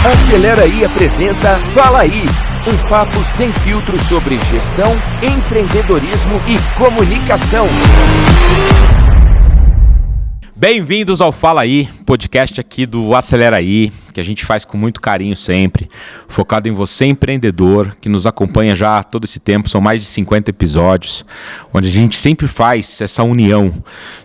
Acelera Aí apresenta Fala Aí, um papo sem filtro sobre gestão, empreendedorismo e comunicação. Bem-vindos ao Fala Aí, podcast aqui do Acelera Aí, que a gente faz com muito carinho sempre, focado em você, empreendedor, que nos acompanha já há todo esse tempo, são mais de 50 episódios, onde a gente sempre faz essa união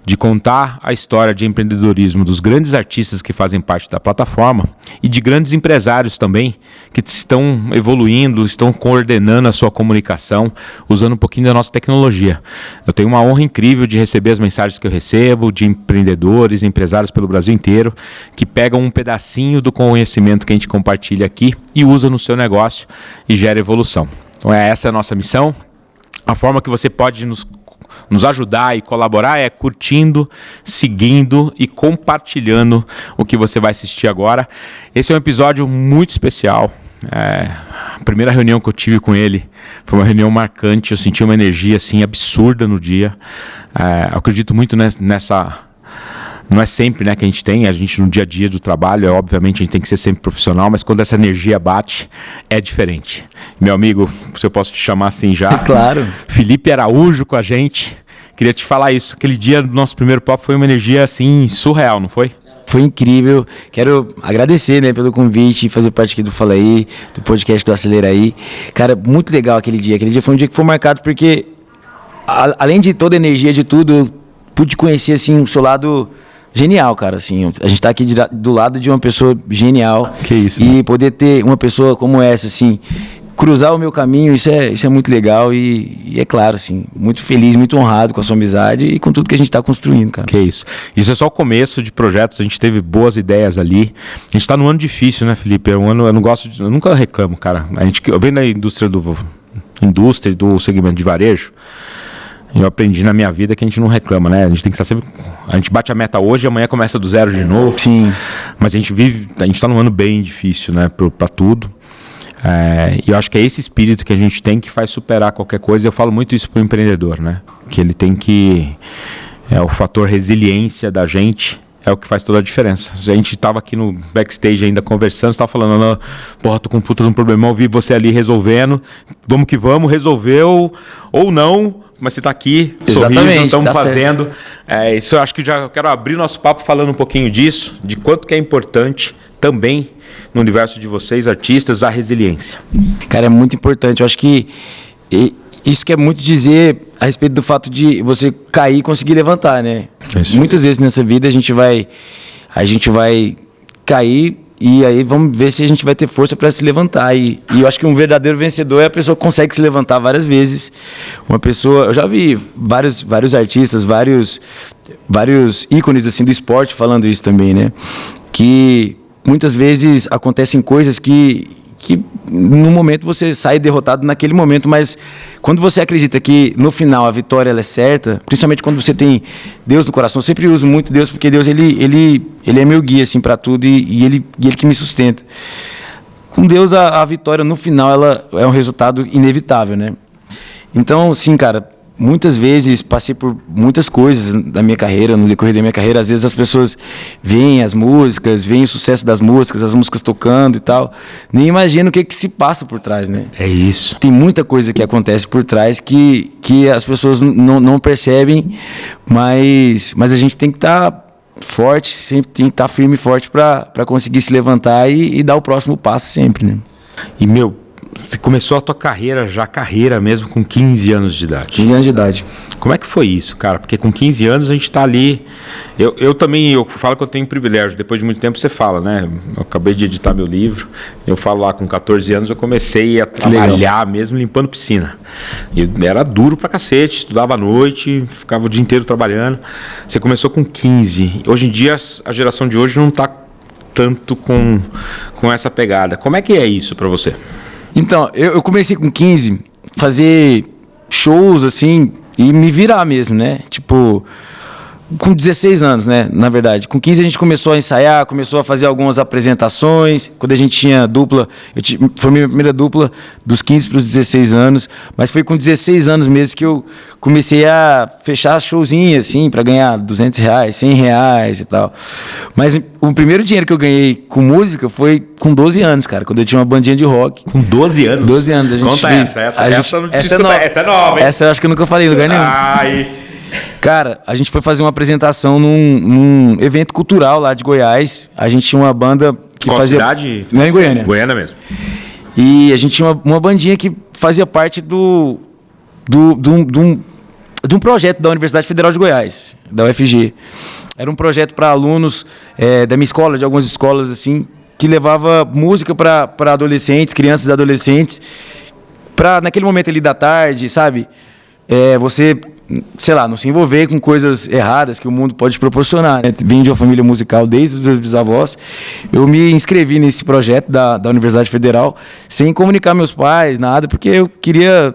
de contar a história de empreendedorismo dos grandes artistas que fazem parte da plataforma e de grandes empresários também, que estão evoluindo, estão coordenando a sua comunicação, usando um pouquinho da nossa tecnologia. Eu tenho uma honra incrível de receber as mensagens que eu recebo, de empreendedores, empresários pelo Brasil inteiro, que pegam um pedacinho do conhecimento que a gente compartilha aqui e usa no seu negócio e gera evolução. Então essa é a nossa missão. A forma que você pode nos ajudar e colaborar é curtindo, seguindo e compartilhando o que você vai assistir agora. Esse é um episódio muito especial. A primeira reunião que eu tive com ele foi uma reunião marcante. Eu senti uma energia assim absurda no dia. Eu acredito muito nessa... Não é sempre, né, que a gente no dia a dia do trabalho, obviamente a gente tem que ser sempre profissional, mas quando essa energia bate, é diferente. Meu amigo, se eu posso te chamar assim já, claro. Felipe Araújo com a gente, queria te falar isso, aquele dia do nosso primeiro papo foi uma energia assim, surreal, não foi? Foi incrível, quero agradecer, né, pelo convite, fazer parte aqui do Fala Aí, do podcast do Acelera Aí. Cara, muito legal aquele dia foi um dia que foi marcado porque, além de toda a energia de tudo, eu pude conhecer assim, o seu lado... genial, cara, assim, a gente tá aqui do lado de uma pessoa genial. Que isso, e né? Poder ter uma pessoa como essa, assim, cruzar o meu caminho, isso é muito legal e é claro, assim, muito feliz, muito honrado com a sua amizade e com tudo que a gente tá construindo, cara. Que isso. Isso é só o começo de projetos, a gente teve boas ideias ali. A gente tá num ano difícil, né, Felipe? É um ano, eu nunca reclamo, cara. Eu venho da indústria do segmento de varejo. Eu aprendi na minha vida que a gente não reclama, né? A gente tem que estar sempre... A gente bate a meta hoje e amanhã começa do zero de novo. Sim. Mas a gente está num ano bem difícil, né? Para tudo. E eu acho que é esse espírito que a gente tem que faz superar qualquer coisa. Eu falo muito isso para o empreendedor, né? Que ele tem que... o fator resiliência da gente é o que faz toda a diferença. A gente estava aqui no backstage ainda conversando, você estava falando, porra, tô com um puta de um problema, eu vi você ali resolvendo, vamos que vamos, resolveu ou não, mas você está aqui, sorriso, estamos fazendo. Isso eu acho que já quero abrir nosso papo falando um pouquinho disso, de quanto que é importante também no universo de vocês, artistas, a resiliência. Cara, é muito importante, eu acho que isso quer muito dizer a respeito do fato de você cair e conseguir levantar, né? Isso. Muitas vezes nessa vida a gente vai cair e aí vamos ver se a gente vai ter força para se levantar. E eu acho que um verdadeiro vencedor é a pessoa que consegue se levantar várias vezes. Uma pessoa... Eu já vi vários artistas, vários ícones assim, do esporte falando isso também, né? Que muitas vezes acontecem coisas que no momento você sai derrotado naquele momento, mas quando você acredita que no final a vitória ela é certa, principalmente quando você tem Deus no coração, eu sempre uso muito Deus, porque Deus ele é meu guia assim, para tudo e ele que me sustenta. Com Deus a vitória no final ela é um resultado inevitável, né? Então, sim, cara, muitas vezes passei por muitas coisas na minha carreira, no decorrer da minha carreira. Às vezes as pessoas veem as músicas, veem o sucesso das músicas, as músicas tocando e tal. Nem imaginam o que se passa por trás, né? É isso. Tem muita coisa que acontece por trás que as pessoas não percebem, mas a gente tem que estar forte, sempre tem que estar firme e forte para conseguir se levantar e dar o próximo passo sempre, né? E, você começou a tua carreira mesmo com 15 anos de idade. 15 anos de idade. Como é que foi isso, cara? Porque com 15 anos a gente tá ali... Eu também falo que eu tenho privilégio. Depois de muito tempo você fala, né? Eu acabei de editar meu livro. Eu falo lá, com 14 anos eu comecei a trabalhar mesmo limpando piscina. E era duro pra cacete. Estudava à noite, ficava o dia inteiro trabalhando. Você começou com 15. Hoje em dia, a geração de hoje não tá tanto com essa pegada. Como é que é isso pra você? Então, eu comecei com 15, fazer shows, assim, e me virar mesmo, né? Tipo, com 16 anos, né? Na verdade. Com 15 a gente começou a ensaiar, começou a fazer algumas apresentações. Quando a gente tinha dupla, foi a minha primeira dupla dos 15 para os 16 anos. Mas foi com 16 anos mesmo que eu comecei a fechar showzinhos, assim, para ganhar R$200, R$100 e tal. Mas o primeiro dinheiro que eu ganhei com música foi com 12 anos, cara, quando eu tinha uma bandinha de rock. Com 12 anos? 12 anos a gente Conta fez. Essa é nova, hein? Essa eu acho que eu nunca falei em lugar nenhum. Ai... Cara, a gente foi fazer uma apresentação num evento cultural lá de Goiás. A gente tinha uma banda que Qual fazia... cidade? Não, em Goiânia. Goiânia mesmo. E a gente tinha uma bandinha que fazia parte de um projeto da Universidade Federal de Goiás, da UFG. Era um projeto para alunos da minha escola, de algumas escolas assim, que levava música para adolescentes, crianças e adolescentes, para naquele momento ali da tarde, sabe? Você... sei lá, não se envolver com coisas erradas que o mundo pode proporcionar, né? Vim de uma família musical desde os meus bisavós. Eu me inscrevi nesse projeto da Universidade Federal sem comunicar meus pais, nada, porque eu queria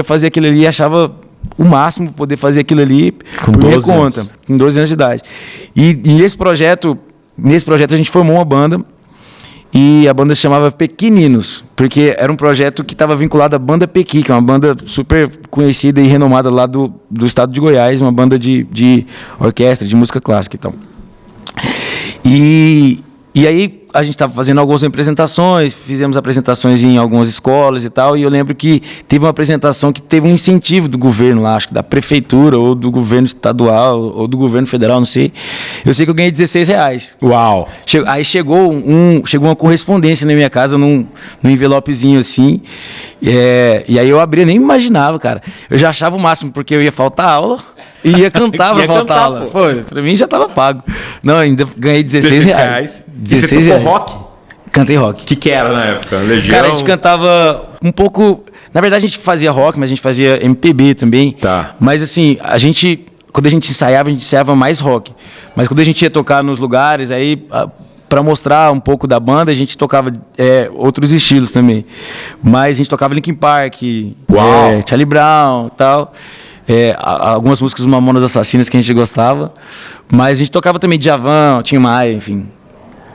fazer aquilo ali e achava o máximo poder fazer aquilo ali por minha conta, com 12 anos de idade. E nesse projeto a gente formou uma banda. E a banda se chamava Pequeninos, porque era um projeto que estava vinculado à Banda Pequi, que é uma banda super conhecida e renomada lá do estado de Goiás, uma banda de orquestra, de música clássica e tal. E aí a gente estava fazendo algumas apresentações, fizemos apresentações em algumas escolas e tal, e eu lembro que teve uma apresentação que teve um incentivo do governo lá, acho que da prefeitura, ou do governo estadual, ou do governo federal, não sei. Eu sei que eu ganhei R$16. Uau! Aí chegou uma correspondência na minha casa, num envelopezinho assim, e aí eu abri, eu nem imaginava, cara. Eu já achava o máximo, porque eu ia faltar aula e ia cantar pra faltar aula. Foi, pra mim já tava pago. Não, ainda ganhei R$16. E você tocou rock? Cantei rock. Que era na época? Legião? Cara, a gente cantava um pouco... Na verdade, a gente fazia rock, mas a gente fazia MPB também. Tá. Mas assim, quando a gente ensaiava mais rock. Mas quando a gente ia tocar nos lugares, aí... para mostrar um pouco da banda, a gente tocava outros estilos também. Mas a gente tocava Linkin Park, Charlie Brown e tal. Algumas músicas do Mamonas Assassinas que a gente gostava. Mas a gente tocava também Djavan, Tim Maia, enfim.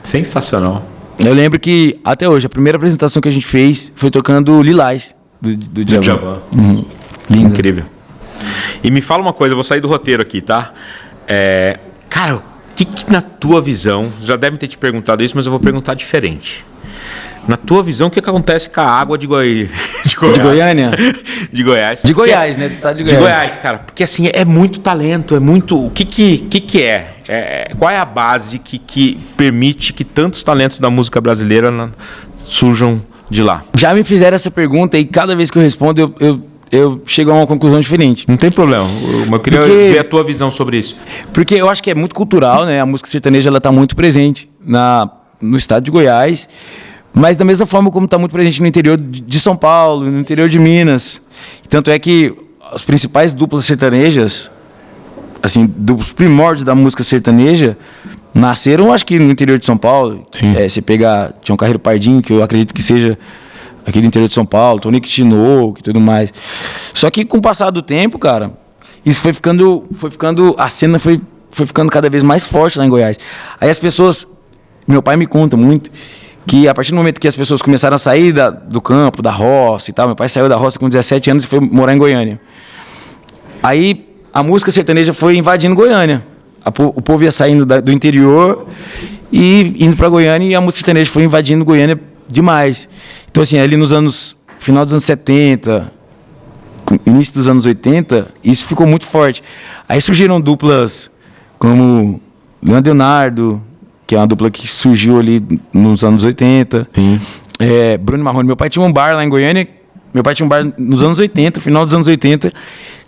Sensacional. Eu lembro que, até hoje, a primeira apresentação que a gente fez foi tocando Lilás, do Djavan. Uhum. Incrível. E me fala uma coisa, eu vou sair do roteiro aqui, tá? Cara, o que na tua visão, já devem ter te perguntado isso, mas eu vou perguntar diferente. Na tua visão, o que acontece com a água de Goiânia? De Goiânia? De Goiás. De Goiás, né? Do estado de Goiás. De Goiás, cara. Porque assim, é muito talento, é muito... O que é? Qual é a base que permite que tantos talentos da música brasileira surjam de lá? Já me fizeram essa pergunta e cada vez que eu respondo, eu chego a uma conclusão diferente. Não tem problema. Eu queria ver a tua visão sobre isso. Porque eu acho que é muito cultural, né? A música sertaneja ela está muito presente no estado de Goiás. Mas da mesma forma como está muito presente no interior de São Paulo, no interior de Minas. Tanto é que as principais duplas sertanejas, assim, dos primórdios da música sertaneja, nasceram, acho que no interior de São Paulo. Você pegar, tinha um Carreiro Pardinho, que eu acredito que seja aqui do interior de São Paulo, Tonico Tinoco e tudo mais. Só que com o passar do tempo, cara, isso foi ficando a cena foi ficando cada vez mais forte lá em Goiás. Aí as pessoas, meu pai me conta muito, que a partir do momento que as pessoas começaram a sair do campo, da roça e tal, meu pai saiu da roça com 17 anos e foi morar em Goiânia. Aí a música sertaneja foi invadindo Goiânia. O povo ia saindo do interior e indo para Goiânia, e a música sertaneja foi invadindo Goiânia demais. Então assim, ali final dos anos 70, início dos anos 80, isso ficou muito forte. Aí surgiram duplas como Leandro Leonardo, que é uma dupla que surgiu ali nos anos 80. Sim. Bruno e Marrone. Meu pai tinha um bar lá em Goiânia. Meu pai tinha um bar nos anos 80, final dos anos 80,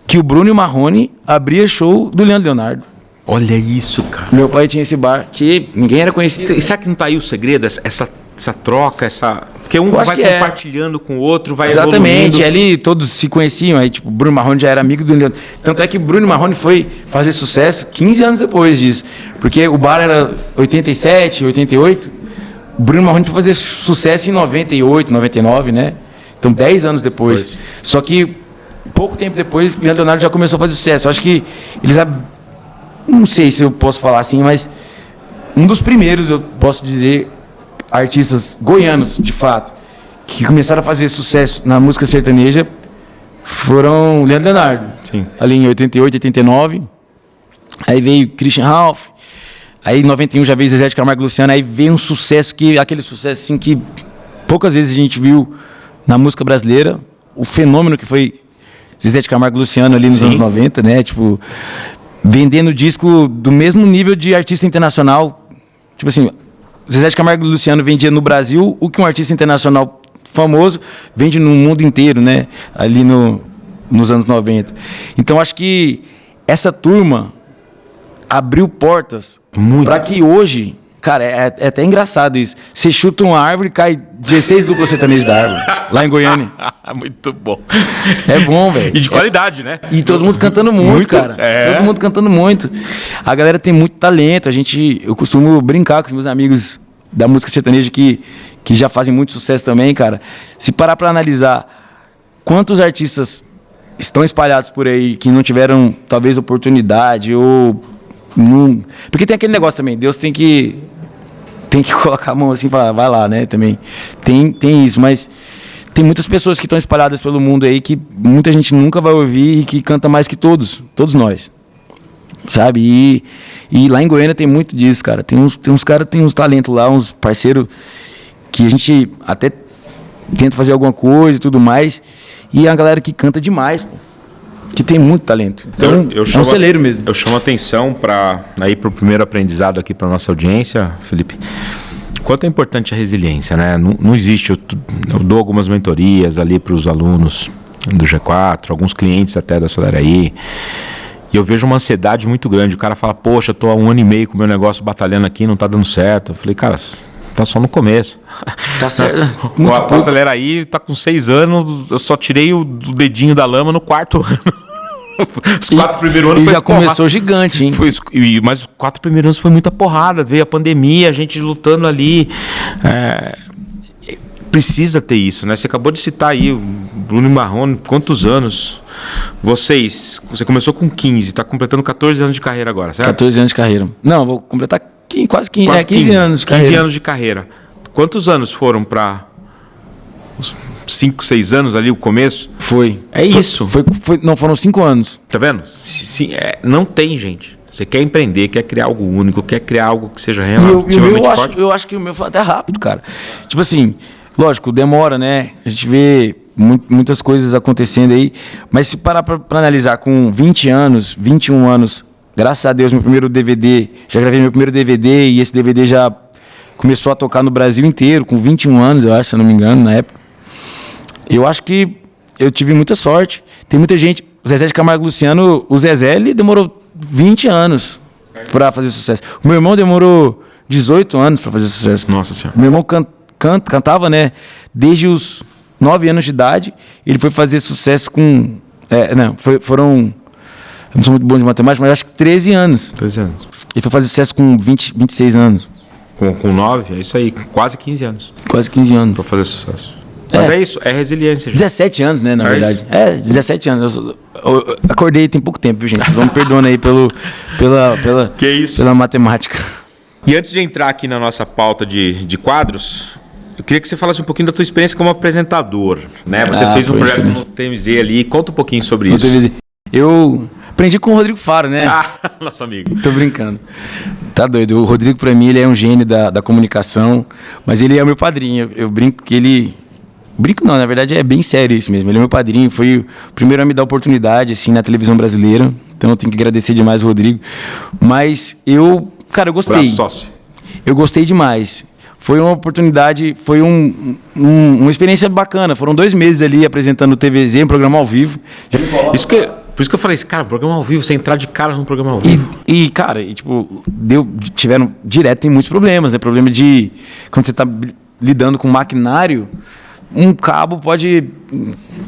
que o Bruno e Marrone abria show do Leandro Leonardo. Olha isso, cara. Meu pai tinha esse bar que ninguém era conhecido. E será que não está aí o segredo? Essa troca, Porque um vai compartilhando com o outro, vai evoluindo. Exatamente, ali todos se conheciam, aí tipo, Bruno Marrone já era amigo do Leandro. Tanto é que Bruno Marrone foi fazer sucesso 15 anos depois disso. Porque o bar era 87, 88, o Bruno Marrone foi fazer sucesso em 98, 99, né? Então 10 anos depois. Só que pouco tempo depois, o Leandro Leonardo já começou a fazer sucesso. Eu acho que eles... não sei se eu posso falar assim, mas um dos primeiros, eu posso dizer, artistas goianos, de fato, que começaram a fazer sucesso na música sertaneja foram Leandro e Leonardo. Sim. Ali em 88, 89. Aí veio Christian Ralph. Aí em 91 já veio Zezé de Camargo e Luciano. Aí veio um sucesso, aquele sucesso assim que poucas vezes a gente viu na música brasileira. O fenômeno que foi Zezé de Camargo e Luciano ali nos anos 90, né? Tipo, vendendo disco do mesmo nível de artista internacional. Tipo assim, Zezé de Camargo e Luciano vendia no Brasil o que um artista internacional famoso vende no mundo inteiro, né? Ali nos anos 90. Então acho que essa turma abriu portas para que hoje, cara, é até engraçado isso. Você chuta uma árvore e cai 16 duplas sertanejos da árvore, lá em Goiânia. Muito bom. É bom, velho. E de qualidade, né? E todo mundo cantando muito, cara. Todo mundo cantando muito. A galera tem muito talento. Eu costumo brincar com os meus amigos da música sertaneja que já fazem muito sucesso também, cara. Se parar para analisar quantos artistas estão espalhados por aí que não tiveram, talvez, oportunidade ou... Porque tem aquele negócio também, Deus tem que colocar a mão assim e falar, vai lá, né? Também tem isso, mas tem muitas pessoas que estão espalhadas pelo mundo aí que muita gente nunca vai ouvir e que canta mais que todos nós. Sabe? E lá em Goiânia tem muito disso, cara. Tem uns caras, tem uns talentos lá, uns parceiros que a gente até tenta fazer alguma coisa e tudo mais. E a galera que canta demais, pô. Que tem muito talento. Então, é um celeiro mesmo. Eu chamo a atenção para o primeiro aprendizado aqui para nossa audiência, Felipe. Quanto é importante a resiliência, né? Não existe. Eu dou algumas mentorias ali para os alunos do G4, alguns clientes até da Acelera aí. E eu vejo uma ansiedade muito grande. O cara fala, poxa, eu tô há 1 ano e meio com o meu negócio batalhando aqui, não tá dando certo. Eu falei, cara, tá só no começo. Tá certo. A Acelera aí tá com 6 anos, eu só tirei o dedinho da lama no 4º ano. Os 4 primeiros anos foi já começou gigante, hein? Mas os 4 primeiros anos foi muita porrada. Veio a pandemia, a gente lutando ali. Precisa ter isso, né? Você acabou de citar aí o Bruno e Marrone, quantos anos? Você começou com 15, está completando 14 anos de carreira agora, certo? 14 anos de carreira. Não, vou completar quase 15, 15 anos de carreira. 15 anos de carreira. Quantos anos foram para os 5, 6 anos ali, o começo? Foi. Isso. Não, foram 5 anos. Tá vendo? Não tem, gente. Você quer empreender, quer criar algo único, quer criar algo que seja relativamente forte. Eu acho que o meu foi até rápido, cara. Tipo assim, lógico, demora, né? A gente vê muitas coisas acontecendo aí, mas se parar para analisar com 20 anos, 21 anos, graças a Deus, já gravei meu primeiro DVD e esse DVD já começou a tocar no Brasil inteiro, com 21 anos, eu acho, se eu não me engano, na época. Eu acho que eu tive muita sorte. Tem muita gente... O Zezé de Camargo e Luciano, o Zezé, ele demorou 20 anos para fazer sucesso. O meu irmão demorou 18 anos para fazer sucesso. Nossa Senhora. Meu irmão cantava, né? Desde os 9 anos de idade, ele foi fazer sucesso com... foram... Eu não sou muito bom de matemática, mas acho que 13 anos. 13 anos. Ele foi fazer sucesso com 26 anos. Com 9, é isso aí, quase 15 anos. Quase 15 anos. Para fazer sucesso. Mas é isso, é resiliência. Gente. 17 anos, né, na verdade. 17 anos. Eu acordei tem pouco tempo, viu, gente? Vocês vão me perdoando aí pela matemática. E antes de entrar aqui na nossa pauta de quadros, eu queria que você falasse um pouquinho da tua experiência como apresentador, né? Você fez um projeto no TMZ ali, conta um pouquinho sobre isso. TMZ. Eu aprendi com o Rodrigo Faro, né? Nosso amigo. Tô brincando. Tá doido. O Rodrigo, pra mim, ele é um gênio da comunicação, mas ele é o meu padrinho. Eu brinco que ele... Brinco não, na verdade é bem sério isso mesmo. Ele é meu padrinho, foi o primeiro a me dar oportunidade, assim, na televisão brasileira. Então eu tenho que agradecer demais o Rodrigo. Mas eu gostei. Sócio. Eu gostei demais. Foi uma oportunidade, foi uma experiência bacana. Foram 2 meses ali apresentando o TVZ, um programa ao vivo. Por isso que eu falei, cara, programa ao vivo, você entrar de cara num programa ao vivo. Tiveram direto, tem muitos problemas, né? Problema de, quando você tá lidando com maquinário, um cabo pode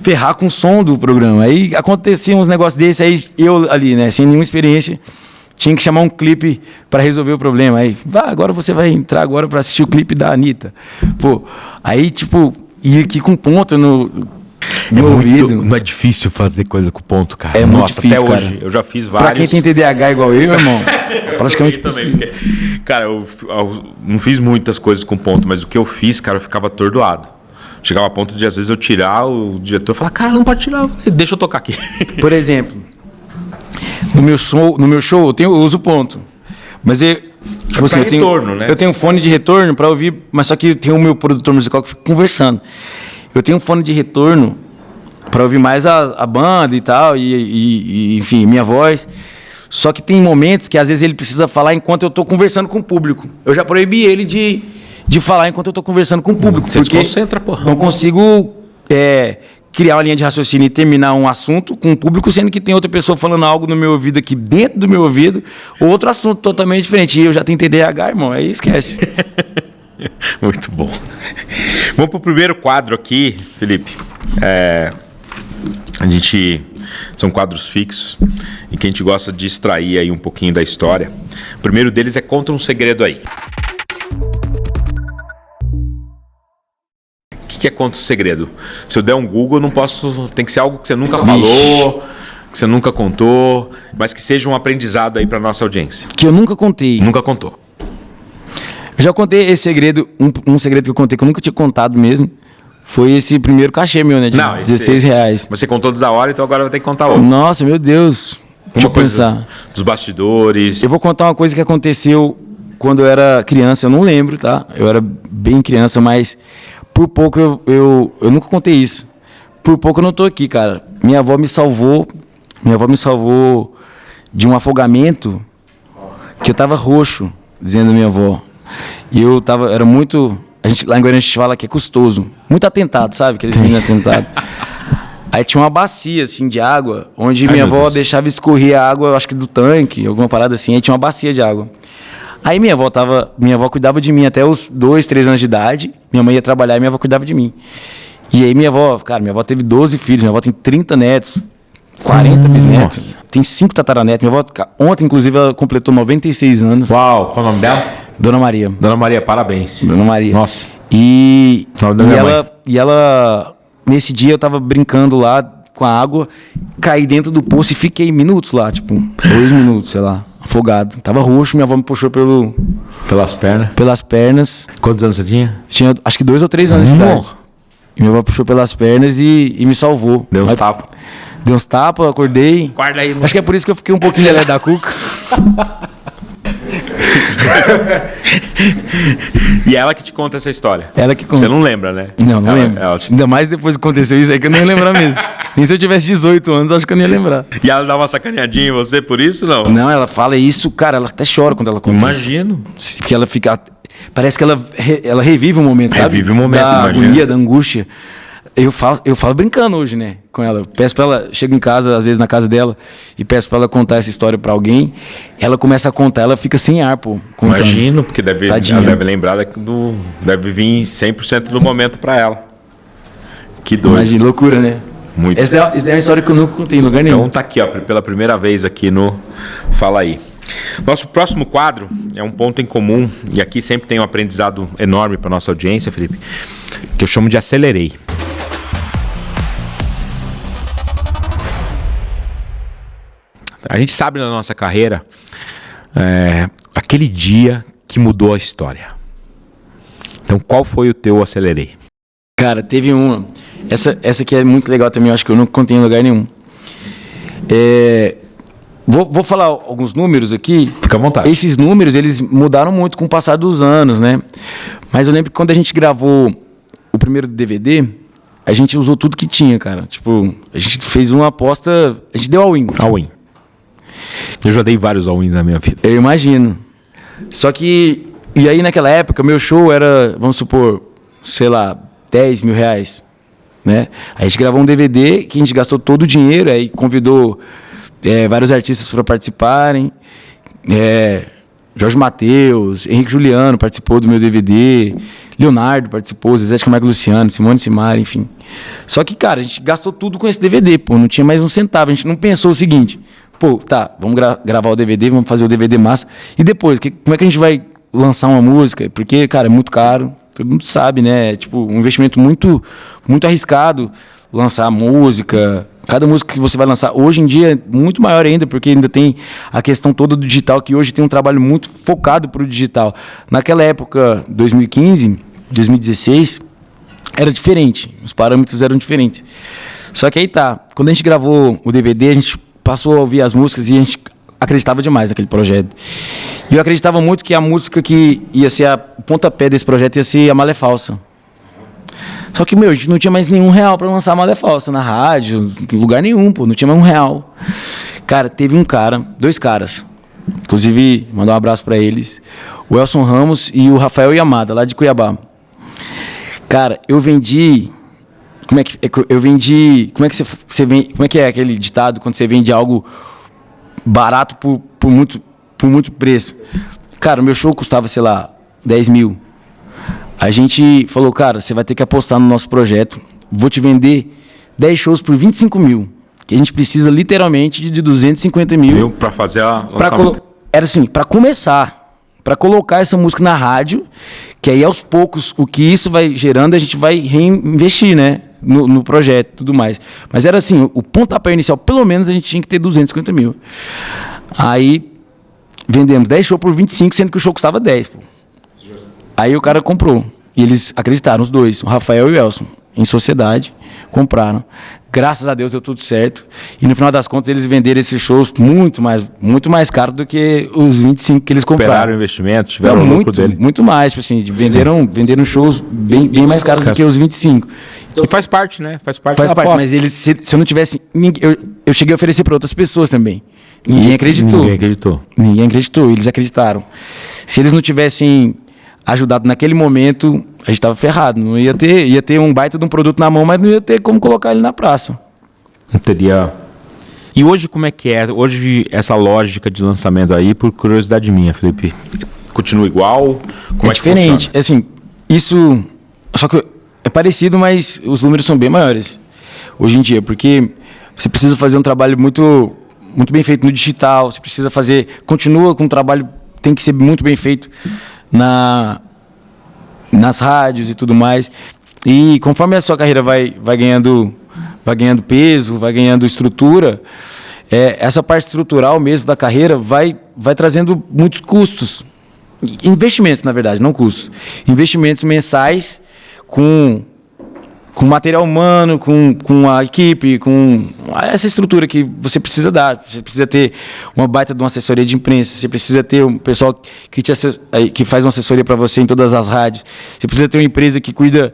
ferrar com o som do programa. Aí aconteciam uns negócios desses, aí eu ali, né, sem nenhuma experiência, tinha que chamar um clipe para resolver o problema. Aí, agora você vai entrar agora para assistir o clipe da Anitta. Pô, aí tipo, ia aqui com ponto no... no ouvido. Não é difícil fazer coisa com ponto, cara. É muito difícil, até cara. hoje. Eu já fiz vários. Pra quem tem TDAH igual eu, irmão, praticamente também, impossível. porque, cara, eu não fiz muitas coisas com ponto, mas o que eu fiz, cara, eu ficava atordoado. Chegava a ponto de, às vezes, eu tirar, o diretor falar, cara, não pode tirar. Eu falei, deixa eu tocar aqui. Por exemplo, no meu show eu uso ponto. Mas tipo assim, retorno, né? Eu tenho um fone de retorno para ouvir, mas só que tem o meu produtor musical que fica conversando. Eu tenho um fone de retorno para ouvir mais a banda e tal, e enfim, minha voz. Só que tem momentos que às vezes ele precisa falar enquanto eu estou conversando com o público. Eu já proibi ele de falar enquanto eu estou conversando com o público. Você porque desconcentra, porra. não consigo criar uma linha de raciocínio e terminar um assunto com o público, sendo que tem outra pessoa falando algo no meu ouvido aqui, dentro do meu ouvido, ou outro assunto totalmente diferente. E eu já tenho TDAH, irmão, aí esquece. Muito bom. Vamos pro primeiro quadro aqui, Felipe. São quadros fixos em que a gente gosta de extrair aí um pouquinho da história. O primeiro deles é Conta um Segredo Aí. O que é Conta um Segredo? Se eu der um Google, eu não posso... Tem que ser algo que você nunca falou, que você nunca contou, mas que seja um aprendizado aí para nossa audiência. Que eu nunca contei. Nunca contou. Eu já contei esse segredo, um segredo que eu contei que eu nunca tinha contado mesmo. Foi esse primeiro cachê meu, né? De Não, R$16. Mas você contou da hora, então agora vai ter que contar outro. Nossa, meu Deus. Deixa eu pensar. Dos bastidores. Eu vou contar uma coisa que aconteceu quando eu era criança. Eu não lembro, tá? Eu era bem criança, mas por pouco eu nunca contei isso. Por pouco eu não tô aqui, cara. Minha avó me salvou de um afogamento que eu tava roxo, dizendo minha avó. E era muito... lá em Goiânia a gente fala que é custoso. Muito atentado, sabe? Aqueles meninos atentados. Aí tinha uma bacia, assim, de água, onde minha avó deixava escorrer a água, acho que do tanque, alguma parada assim. Aí tinha uma bacia de água. Aí minha avó cuidava de mim até os 2, 3 anos de idade. Minha mãe ia trabalhar e minha avó cuidava de mim. E aí minha avó teve 12 filhos, minha avó tem 30 netos, 40 bisnetos. Nossa. Tem 5 tataranetos. Minha avó, ontem, inclusive, ela completou 96 anos. Uau, qual o nome dela? Dona Maria. Dona Maria, parabéns. Dona Maria. Nossa. E ela, nesse dia eu tava brincando lá com a água, caí dentro do poço e fiquei minutos lá, tipo, 2 minutos, sei lá, afogado. Tava roxo, minha avó me puxou pelas pernas. Pelas pernas. Quantos anos você tinha? Tinha, acho que 2 ou 3 anos de idade. E minha avó puxou pelas pernas e me salvou. Deu uns tapas. Deu uns tapas, acordei. Guarda aí, mano. Acho que é por isso que eu fiquei um pouquinho lelé da cuca. E ela que te conta essa história? Ela que conta. Você não lembra, né? Não lembro. Ainda mais depois que aconteceu isso aí que eu não ia lembrar mesmo. Nem se eu tivesse 18 anos, acho que eu não ia lembrar. E ela dá uma sacaneadinha em você por isso, não? Não, ela fala isso, cara, ela até chora quando ela conta. Imagino. Isso. Que ela fica... Parece que ela revive o momento, sabe? Revive o momento, da imagina. agonia, da angústia. Eu falo brincando hoje, né, com ela. Peço pra ela, chego em casa, às vezes na casa dela, e peço pra ela contar essa história pra alguém. Ela começa a contar, ela fica sem ar, pô. Contando. Imagino, porque ela deve lembrar deve vir 100% do momento pra ela. Que doido. Imagina, loucura, né? Muito. Essa é uma história que eu nunca contei em lugar nenhum. Então tá aqui, ó, pela primeira vez aqui no Fala Aí. Nosso próximo quadro é um ponto em comum, e aqui sempre tem um aprendizado enorme pra nossa audiência, Felipe, que eu chamo de Acelerei. A gente sabe na nossa carreira aquele dia que mudou a história. Então, qual foi o teu Acelerei? Cara, teve uma. Essa aqui é muito legal também, eu acho que eu não contei em lugar nenhum. Vou falar alguns números aqui. Fica à vontade. Esses números, eles mudaram muito com o passar dos anos, né? Mas eu lembro que quando a gente gravou o primeiro DVD, a gente usou tudo que tinha, cara. Tipo, a gente fez uma aposta, a gente deu all-in. All-in. Eu já dei vários all-ins na minha vida. Eu imagino. Só que, e aí naquela época, meu show era, vamos supor, sei lá, R$10 mil, né? A gente gravou um DVD que a gente gastou todo o dinheiro, aí convidou vários artistas para participarem. Jorge Mateus, Henrique Juliano participou do meu DVD, Leonardo participou, Zezé de Camargo e Luciano, Simone Simara, enfim. Só que, cara, a gente gastou tudo com esse DVD, pô, não tinha mais um centavo. A gente não pensou o seguinte, pô, tá, vamos gravar o DVD, vamos fazer o DVD massa, e depois, como é que a gente vai lançar uma música? Porque, cara, é muito caro, todo mundo sabe, né? Tipo, um investimento muito, muito arriscado. lançar música. Cada música que você vai lançar hoje em dia é muito maior ainda, porque ainda tem a questão toda do digital, que hoje tem um trabalho muito focado para o digital. Naquela época, 2015, 2016, era diferente. Os parâmetros eram diferentes. Só que aí tá. Quando a gente gravou o DVD, a gente passou a ouvir as músicas e a gente acreditava demais naquele projeto. E eu acreditava muito que a música que ia ser o pontapé desse projeto ia ser a Malha Falsa. Só que, a gente não tinha mais nenhum real pra lançar a Malha Falsa na rádio, em lugar nenhum, pô, não tinha mais R$1. Cara, teve dois caras, inclusive, mandar um abraço pra eles, o Elson Ramos e o Rafael Yamada, lá de Cuiabá. Cara, eu vendi... Como é que é aquele ditado quando você vende algo barato por muito preço? Cara, o meu show custava, sei lá, 10 mil. A gente falou, cara, você vai ter que apostar no nosso projeto. Vou te vender 10 shows por 25 mil. Que a gente precisa literalmente de 250 mil. Para fazer a lançamento. Era assim, para começar. Para colocar essa música na rádio. Que aí aos poucos, o que isso vai gerando, a gente vai reinvestir, né? No projeto e tudo mais. Mas era assim, o pontapé inicial, pelo menos a gente tinha que ter 250 mil. Aí vendemos 10 shows por 25, sendo que o show custava 10, pô. Aí o cara comprou. E eles acreditaram, os dois, o Rafael e o Elson, em sociedade, compraram. Graças a Deus deu tudo certo. E no final das contas eles venderam esses shows muito mais caro do que os 25 que eles compraram. Recuperaram o investimento, tiveram o lucro dele. Muito mais, tipo assim, venderam shows bem mais caros do que os 25. Então, e faz parte, né? Faz parte, mas eles, se eu não tivesse... Eu cheguei a oferecer para outras pessoas também. Ninguém acreditou. Eles acreditaram. Se eles não tivessem ajudado naquele momento, a gente tava ferrado. Não ia ter um baita de um produto na mão, mas não ia ter como colocar ele na praça. Não teria. E hoje como é que é? Hoje essa lógica de lançamento aí, por curiosidade minha, Felipe, continua igual? Como é diferente. Assim, isso... Só que é parecido, mas os números são bem maiores hoje em dia, porque você precisa fazer um trabalho muito bem feito no digital, você precisa fazer... Continua com um trabalho, tem que ser muito bem feito nas rádios e tudo mais. E conforme a sua carreira vai ganhando peso, vai ganhando estrutura, essa parte estrutural mesmo da carreira vai trazendo muitos custos. Investimentos, na verdade, não custos. Investimentos mensais com material humano, com a equipe, com essa estrutura que você precisa dar. Você precisa ter uma baita de uma assessoria de imprensa, você precisa ter um pessoal que faz uma assessoria para você em todas as rádios, você precisa ter uma empresa que cuida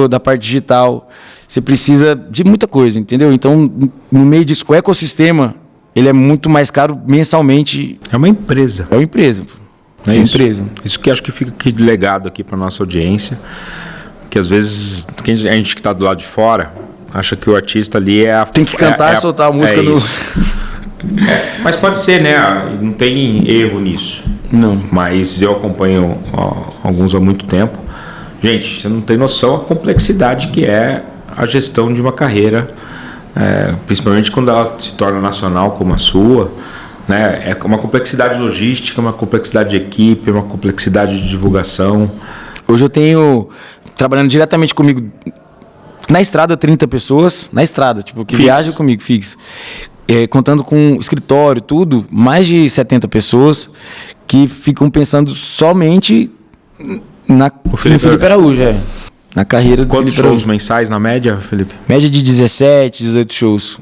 da parte digital, você precisa de muita coisa, entendeu? Então, no meio disso, o ecossistema, ele é muito mais caro mensalmente. É uma empresa. É uma empresa. É isso. Isso que acho que fica aqui de legado aqui para nossa audiência. Que às vezes a gente que está do lado de fora acha que o artista ali tem que cantar e soltar a música no... Mas pode ser, né? Não tem erro nisso. Não. Mas eu acompanho alguns há muito tempo. Gente, você não tem noção da complexidade que é a gestão de uma carreira, principalmente quando ela se torna nacional como a sua. Né? É uma complexidade logística, uma complexidade de equipe, uma complexidade de divulgação. Hoje eu tenho... trabalhando diretamente comigo na estrada, 30 pessoas, na estrada, tipo, que viajam comigo, fixo. Contando com escritório, tudo, mais de 70 pessoas que ficam pensando somente no Felipe Araújo, na carreira do Quantos Felipe shows Araújo. Mensais na média, Felipe? Média de 17, 18 shows.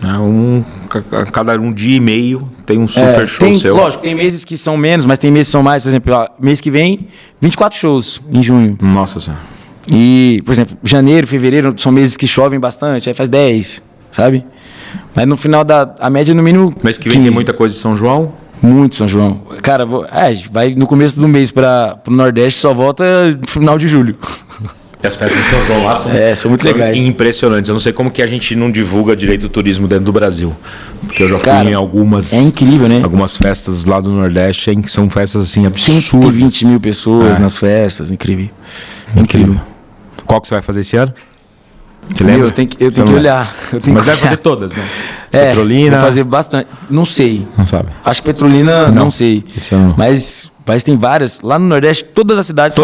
Cada dia e meio tem um super show seu. Lógico, tem meses que são menos, mas tem meses que são mais. Por exemplo, mês que vem, 24 shows em junho. Nossa Senhora. E, por exemplo, janeiro, fevereiro são meses que chovem bastante, aí faz 10, sabe? Mas no final a média no mínimo Mês que vem 15. tem muita coisa de São João? Muito São João. Cara, vai no começo do mês pro Nordeste, só volta no final de julho. E as festas de São João lá são muito legais. Impressionantes. Eu não sei como que a gente não divulga direito o turismo dentro do Brasil. Porque eu já fui em algumas... É incrível, né? Algumas festas lá do Nordeste, que são festas assim absurdas. 120 mil pessoas nas festas, incrível. Incrível. Qual que você vai fazer esse ano? Você lembra? Eu tenho que olhar. Mas deve fazer todas, né? Petrolina. Vou fazer bastante. Não sei. Não sabe? Acho que Petrolina, não sei. Esse ano não. Mas tem várias. Lá no Nordeste, todas as cidades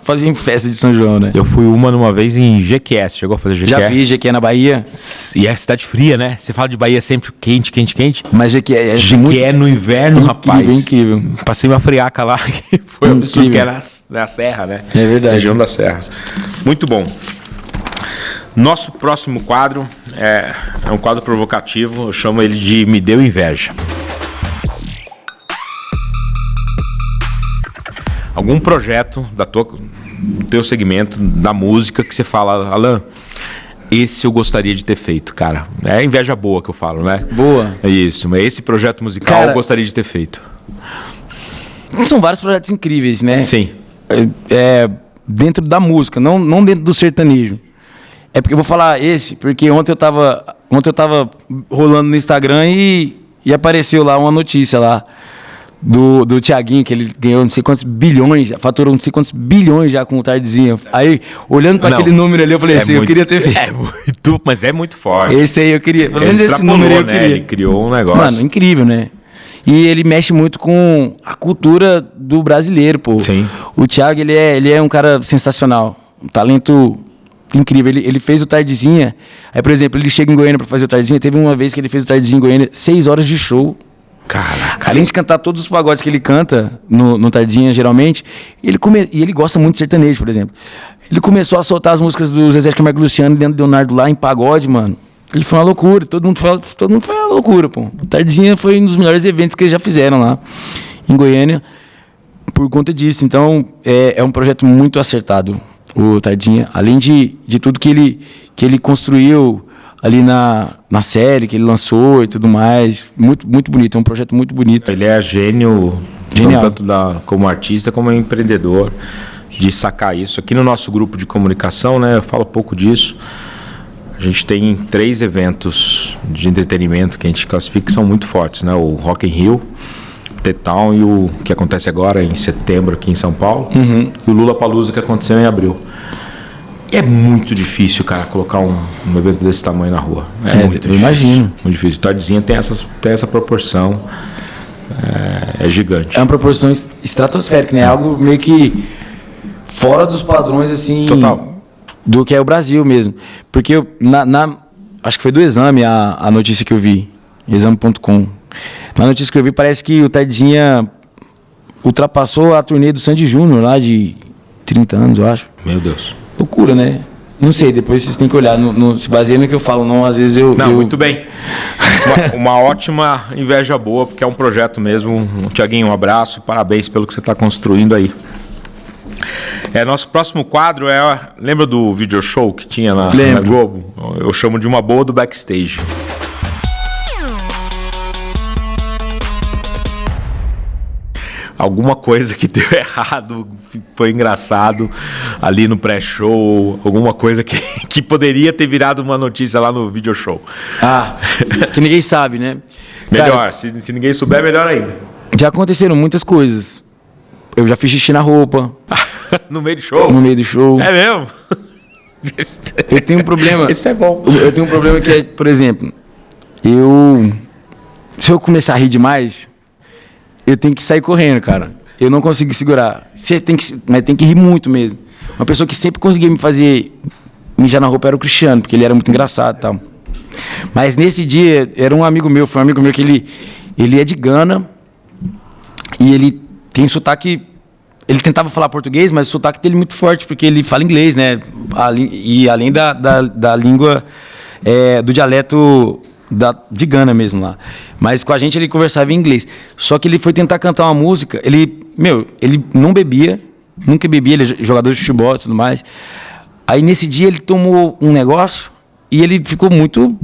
fazem festa de São João, né? Eu fui numa vez em Jequié. Você chegou a fazer Jequié? Já fiz Jequié na Bahia. E é cidade fria, né? Você fala de Bahia sempre quente. Mas Jequié no inverno, rapaz. Incrível. Passei uma friaca lá. Foi um absurdo, que era na Serra, né? É verdade. Região da Serra. Muito bom. Nosso próximo quadro é um quadro provocativo. Eu chamo ele de Me Deu Inveja. Algum projeto do teu segmento, da música, que você fala, Alan, esse eu gostaria de ter feito, cara. É inveja boa que eu falo, né? Boa. É isso, mas esse projeto musical eu gostaria de ter feito. São vários projetos incríveis, né? Sim. Dentro da música, não dentro do sertanejo. É porque eu vou falar porque ontem eu tava rolando no Instagram e apareceu lá uma notícia lá do Thiaguinho, que ele ganhou não sei quantos bilhões, faturou não sei quantos bilhões já com o Tardezinha. Aí, olhando para aquele número ali, eu falei assim, eu queria ter feito. Mas é muito forte. Esse aí eu queria, pelo menos esse número aí eu queria. Ele criou um negócio. Mano, incrível, né? E ele mexe muito com a cultura do brasileiro, pô. Sim. O Thiago, ele é um cara sensacional, um talento incrível. Ele fez o Tardezinha. Aí, por exemplo, ele chega em Goiânia pra fazer o Tardezinha. Teve uma vez que ele fez o Tardezinha em Goiânia, 6 horas de show. Caraca. Além de cantar todos os pagodes que ele canta no Tardezinha, geralmente, e ele gosta muito de sertanejo, por exemplo. Ele começou a soltar as músicas do Zezé de Camargo e Luciano e Leonardo lá em pagode, mano. Ele foi uma loucura. Todo mundo foi uma loucura, pô. O Tardezinha foi um dos melhores eventos que eles já fizeram lá em Goiânia por conta disso. Então, é um projeto muito acertado, o Tardezinha. Além de tudo que ele construiu ali na série que ele lançou e tudo mais. Muito, muito bonito. É um projeto muito bonito. Ele é genial. Tanto como artista como empreendedor, de sacar isso. Aqui no nosso grupo de comunicação, né, eu falo pouco disso. A gente tem 3 eventos de entretenimento que a gente classifica que são muito fortes, né? O Rock in Rio, o T-Town e o que acontece agora em setembro aqui em São Paulo. Uhum. E o Lollapalooza que aconteceu em abril. E é muito difícil, cara, colocar um evento desse tamanho na rua. É muito difícil. Imagino. Muito difícil. O Tardezinha tem essa proporção. É gigante. É uma proporção estratosférica, né? É algo meio que fora dos padrões, assim... Total. Do que é o Brasil mesmo. Porque acho que foi do Exame a notícia que eu vi. Exame.com. Na notícia que eu vi, parece que o Tardezinha ultrapassou a turnê do Sandy Júnior lá de 30 anos, eu acho. Meu Deus. Loucura, né? Não sei, depois vocês têm que olhar. Se baseia no que eu falo, não. Às vezes muito bem. Uma ótima inveja boa, porque é um projeto mesmo. Thiaguinho, um abraço. Parabéns pelo que você está construindo aí. Nosso próximo quadro lembra do video show que tinha na Globo? Eu chamo de uma boa do backstage. Alguma coisa que deu errado, foi engraçado ali no pré-show, alguma coisa que poderia ter virado uma notícia lá no video show. Que ninguém sabe, né? Melhor, cara, se ninguém souber, melhor ainda. Já aconteceram muitas coisas. Eu já fiz xixi na roupa. No meio do show? No meio do show. É mesmo? Eu tenho um problema. Isso é bom. Eu tenho um problema que é, por exemplo, se eu começar a rir demais, eu tenho que sair correndo, cara. Eu não consigo segurar. Mas tem que rir muito mesmo. Uma pessoa que sempre conseguia me fazer mijar na roupa era o Cristiano, porque ele era muito engraçado e tal. Mas nesse dia, foi um amigo meu que ele é de Gana e ele tem sotaque. Ele tentava falar português, mas o sotaque dele é muito forte, porque ele fala inglês, né? E além da língua, do dialeto de Gana mesmo lá. Mas com a gente ele conversava em inglês. Só que ele foi tentar cantar uma música, ele não bebia, nunca bebia, ele é jogador de futebol e tudo mais. Aí nesse dia ele tomou um negócio e ele ficou muito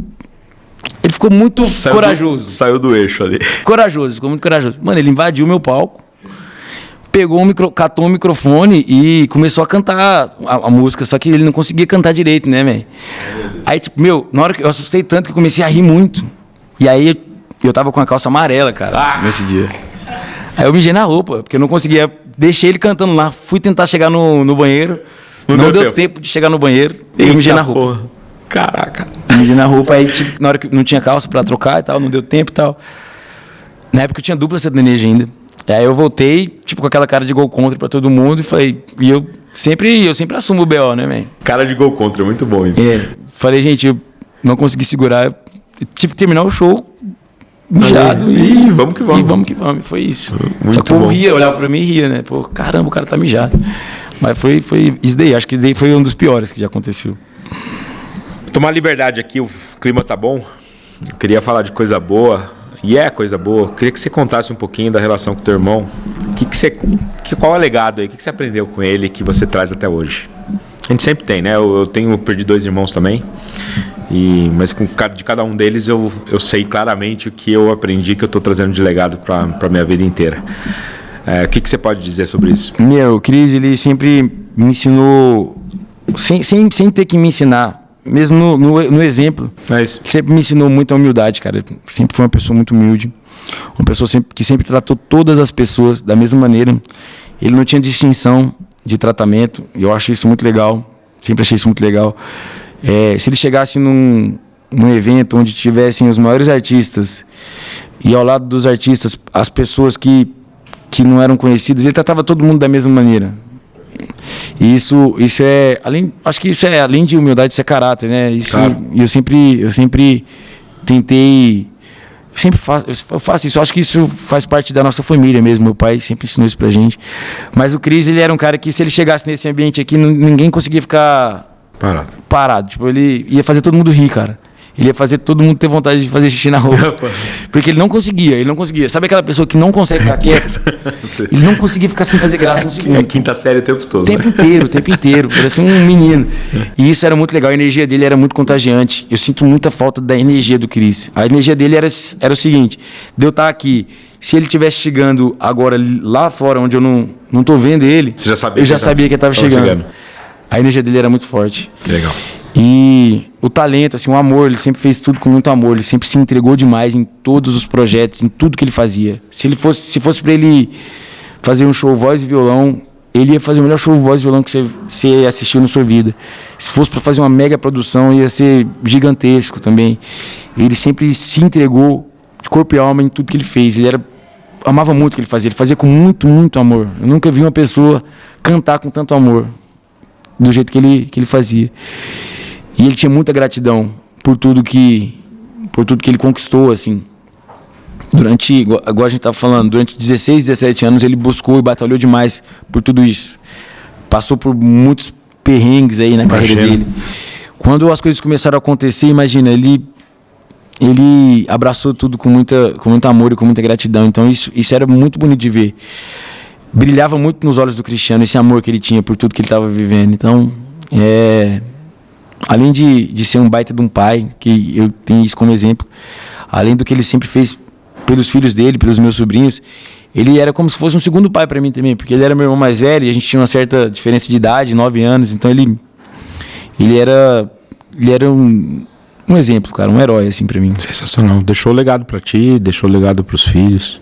corajoso. Saiu do eixo ali. Ficou muito corajoso. Mano, ele invadiu o meu palco. Catou um microfone e começou a cantar a música, só que ele não conseguia cantar direito, né, velho? Aí, na hora que eu assustei tanto que eu comecei a rir muito. E aí eu tava com a calça amarela, cara, nesse dia. Aí eu mijei na roupa, porque eu não conseguia. Deixei ele cantando lá, fui tentar chegar no banheiro. Não deu tempo de chegar no banheiro e eu mijei na roupa. Caraca. Medi na roupa, aí tipo, na hora que não tinha calça pra trocar e tal, não deu tempo e tal. Na época eu tinha dupla sertaneja ainda. Aí eu voltei, tipo, com aquela cara de gol contra pra todo mundo e falei... E eu sempre assumo o BO, né, velho? Cara de gol contra, muito bom isso. Falei, gente, eu não consegui segurar. Eu tive que terminar o show mijado. E vamos que vamos. E vamos que vamos, foi isso. Muito Só que o povo bom. ria, olhava pra mim e ria, né? Pô, caramba, o cara tá mijado. Mas foi isso daí, acho que isso daí foi um dos piores que já aconteceu. Tomar liberdade aqui, o clima tá bom. Eu queria falar de coisa boa. E é coisa boa. Eu queria que você contasse um pouquinho da relação com o teu irmão. Qual é o legado aí? O que você aprendeu com ele que você traz até hoje? A gente sempre tem, né? Eu perdi 2 irmãos também. Mas de cada um deles eu sei claramente o que eu aprendi, que eu estou trazendo de legado para minha vida inteira. O que você pode dizer sobre isso? O Cris, ele sempre me ensinou, sem ter que me ensinar, mesmo no exemplo. É isso. Sempre me ensinou muita humildade, cara. Sempre foi uma pessoa muito humilde. Uma pessoa que sempre tratou todas as pessoas da mesma maneira. Ele não tinha distinção de tratamento. Eu acho isso muito legal. Sempre achei isso muito legal. Se ele chegasse num evento onde tivessem os maiores artistas e ao lado dos artistas as pessoas que não eram conhecidas, ele tratava todo mundo da mesma maneira. E isso é acho que isso é além de humildade, isso é caráter, né? Isso, claro. Eu sempre tentei, eu faço isso. Eu acho que isso faz parte da nossa família mesmo. Meu pai sempre ensinou isso pra gente. Mas o Cris, ele era um cara que, se ele chegasse nesse ambiente aqui, ninguém conseguia ficar parado. Tipo, ele ia fazer todo mundo rir, cara. Ele ia fazer todo mundo ter vontade de fazer xixi na roupa. Porque ele não conseguia. Sabe aquela pessoa que não consegue ficar quieto? Ele não conseguia ficar sem fazer graça no segundo. É quinta série o tempo todo. O tempo inteiro. Parecia um menino. E isso era muito legal. A energia dele era muito contagiante. Eu sinto muita falta da energia do Cris. A energia dele era o seguinte: de eu estar aqui, se ele estivesse chegando agora lá fora, onde eu não tô vendo ele, você já sabia eu já sabia que ele estava chegando. A energia dele era muito forte. Que legal. E o talento, assim, o amor, ele sempre fez tudo com muito amor. Ele sempre se entregou demais em todos os projetos, em tudo que ele fazia. Se fosse para ele fazer um show voz e violão, ele ia fazer o melhor show voz e violão que você assistiu na sua vida. Se fosse para fazer uma mega produção, ia ser gigantesco também. Ele sempre se entregou de corpo e alma em tudo que ele fez. Ele amava muito o que ele fazia com muito, muito amor. Eu nunca vi uma pessoa cantar com tanto amor do jeito que ele fazia. E ele tinha muita gratidão por tudo que ele conquistou, assim. Igual a gente estava falando, durante 16, 17 anos ele buscou e batalhou demais por tudo isso. Passou por muitos perrengues aí na carreira dele. Quando as coisas começaram a acontecer, imagina, ele abraçou tudo com muito amor e com muita gratidão. Então isso era muito bonito de ver. Brilhava muito nos olhos do Cristiano esse amor que ele tinha por tudo que ele estava vivendo. Então, além de ser um baita de um pai, que eu tenho isso como exemplo, além do que ele sempre fez pelos filhos dele, pelos meus sobrinhos, ele era como se fosse um segundo pai para mim também, porque ele era meu irmão mais velho e a gente tinha uma certa diferença de idade, 9 anos, então ele era um exemplo, cara, um herói assim para mim. Sensacional. Deixou legado para ti, deixou legado para os filhos.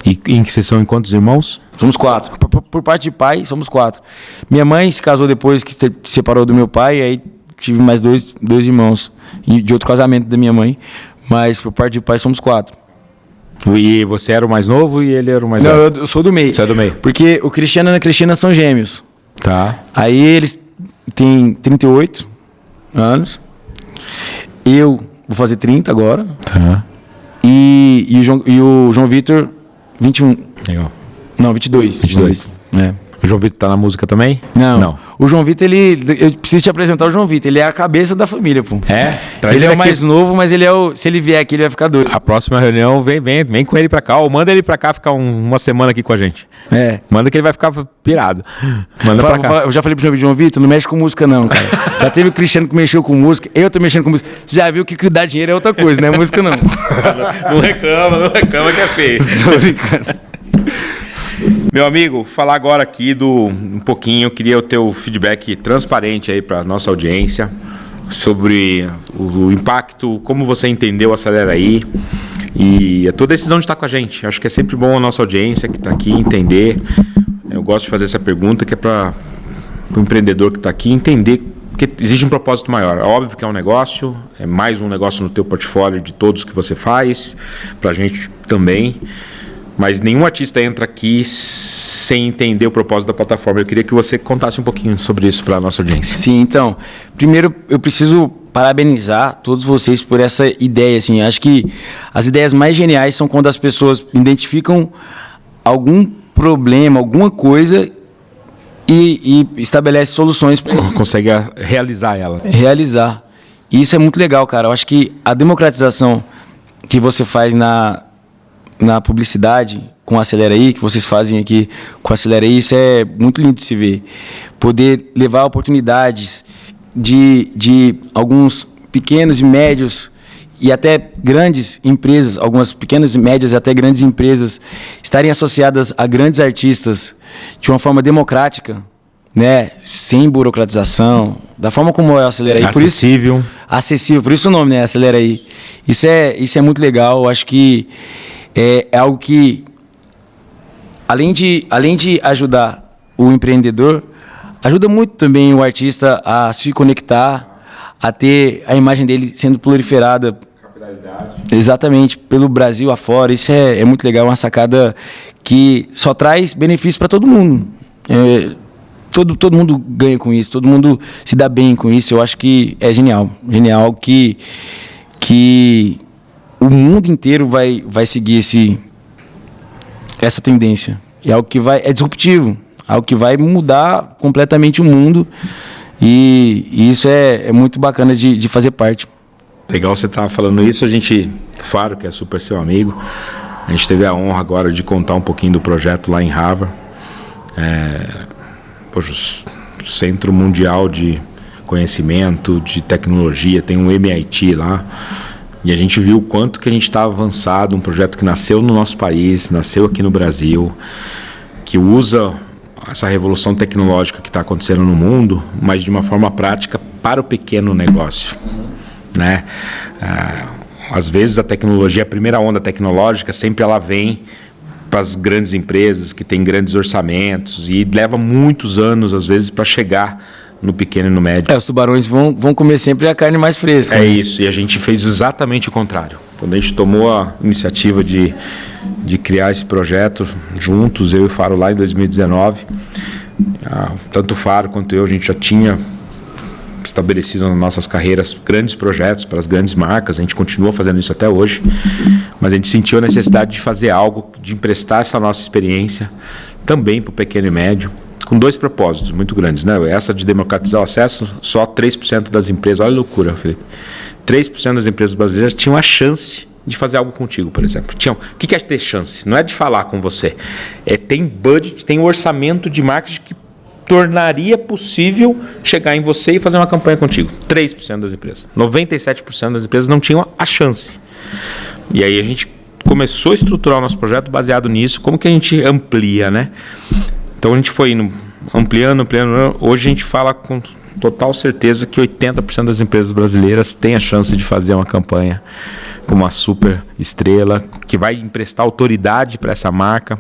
E vocês são em quantos irmãos? Somos 4. Por parte de pai, somos 4. Minha mãe se casou depois que se separou do meu pai, e aí tive mais dois irmãos de outro casamento da minha mãe. Mas por parte de pai, somos 4. E você era o mais novo e ele era o mais velho? velho? Não, eu sou do meio. Você é do meio? Porque o Cristiano e a Cristina são gêmeos. Tá. Aí eles têm 38 anos. Eu vou fazer 30 agora. Tá. E o João Vitor... 21. Legal. Não, 22. 22. O João Vitor tá na música também? Não. O João Vitor, eu preciso te apresentar o João Vitor. Ele é a cabeça da família, pô. Ele é o mais novo, mas se ele vier aqui, ele vai ficar doido. A próxima reunião, vem com ele pra cá. Ou manda ele pra cá ficar uma semana aqui com a gente. Manda que ele vai ficar pirado. Manda pra cá. Eu já falei pro João Vitor, não mexe com música não, cara. Já teve o Cristiano que mexeu com música, eu tô mexendo com música. Você já viu que dar dinheiro é outra coisa, não é música não. Não reclama que é feio. Tô brincando. Meu amigo, falar agora aqui um pouquinho, eu queria o teu feedback transparente aí para nossa audiência sobre o impacto, como você entendeu o Acelera Aí e a tua decisão de estar com a gente. Acho que é sempre bom a nossa audiência que está aqui entender. Eu gosto de fazer essa pergunta que é para o empreendedor que está aqui entender Porque existe um propósito maior. É óbvio que é um negócio, é mais um negócio no teu portfólio de todos que você faz, pra gente também. Mas nenhum artista entra aqui sem entender o propósito da plataforma. Eu queria que você contasse um pouquinho sobre isso para a nossa audiência. Sim, então, primeiro eu preciso parabenizar todos vocês por essa ideia. Assim, acho que as ideias mais geniais são quando as pessoas identificam algum problema, alguma coisa e estabelecem soluções para consegue realizar ela. Realizar. E isso é muito legal, cara. Eu acho que a democratização que você faz na publicidade com a Acelera aí, que vocês fazem aqui com a Acelera aí, isso é muito lindo de se ver. Poder levar oportunidades de alguns pequenos e médios e até grandes empresas, algumas pequenas e médias e até grandes empresas estarem associadas a grandes artistas de uma forma democrática, né, sem burocratização, da forma como é a Acelera aí. Acessível. Acessível, por isso o nome, né, Acelera aí. Isso é muito legal, eu acho que é algo que, além de ajudar o empreendedor, ajuda muito também o artista a se conectar, a ter a imagem dele sendo proliferada. Capitalidade. Exatamente, pelo Brasil afora. Isso é muito legal, uma sacada que só traz benefício para todo mundo. Todo mundo ganha com isso, todo mundo se dá bem com isso. Eu acho que é genial. Genial que o mundo inteiro vai seguir essa tendência. É algo que é disruptivo, algo que vai mudar completamente o mundo. E isso é muito bacana de fazer parte. Legal você estar falando isso. Faro, que é super seu amigo, a gente teve a honra agora de contar um pouquinho do projeto lá em Harvard. O Centro Mundial de Conhecimento, de Tecnologia, tem um MIT lá. E a gente viu o quanto que a gente está avançado, um projeto que nasceu no nosso país, nasceu aqui no Brasil, que usa essa revolução tecnológica que está acontecendo no mundo, mas de uma forma prática para o pequeno negócio, né? Às vezes a tecnologia, a primeira onda tecnológica, sempre ela vem para as grandes empresas que têm grandes orçamentos e leva muitos anos, às vezes, para chegar no pequeno e no médio. Os tubarões vão comer sempre a carne mais fresca. É isso, e a gente fez exatamente o contrário. Quando a gente tomou a iniciativa de criar esse projeto juntos, eu e o Faro, lá em 2019, tanto o Faro quanto eu, a gente já tinha estabelecido nas nossas carreiras grandes projetos para as grandes marcas, a gente continua fazendo isso até hoje, mas a gente sentiu a necessidade de fazer algo, de emprestar essa nossa experiência também para o pequeno e médio, com dois propósitos muito grandes, né? Essa de democratizar o acesso, só 3% das empresas, olha a loucura, Felipe, 3% das empresas brasileiras tinham a chance de fazer algo contigo, por exemplo. O que é ter chance? Não é de falar com você, tem budget, tem um orçamento de marketing que tornaria possível chegar em você e fazer uma campanha contigo. 3% das empresas. 97% das empresas não tinham a chance. E aí a gente começou a estruturar o nosso projeto baseado nisso. Como que a gente amplia, né? Então a gente foi ampliando. Hoje a gente fala com total certeza que 80% das empresas brasileiras têm a chance de fazer uma campanha com uma super estrela, que vai emprestar autoridade para essa marca.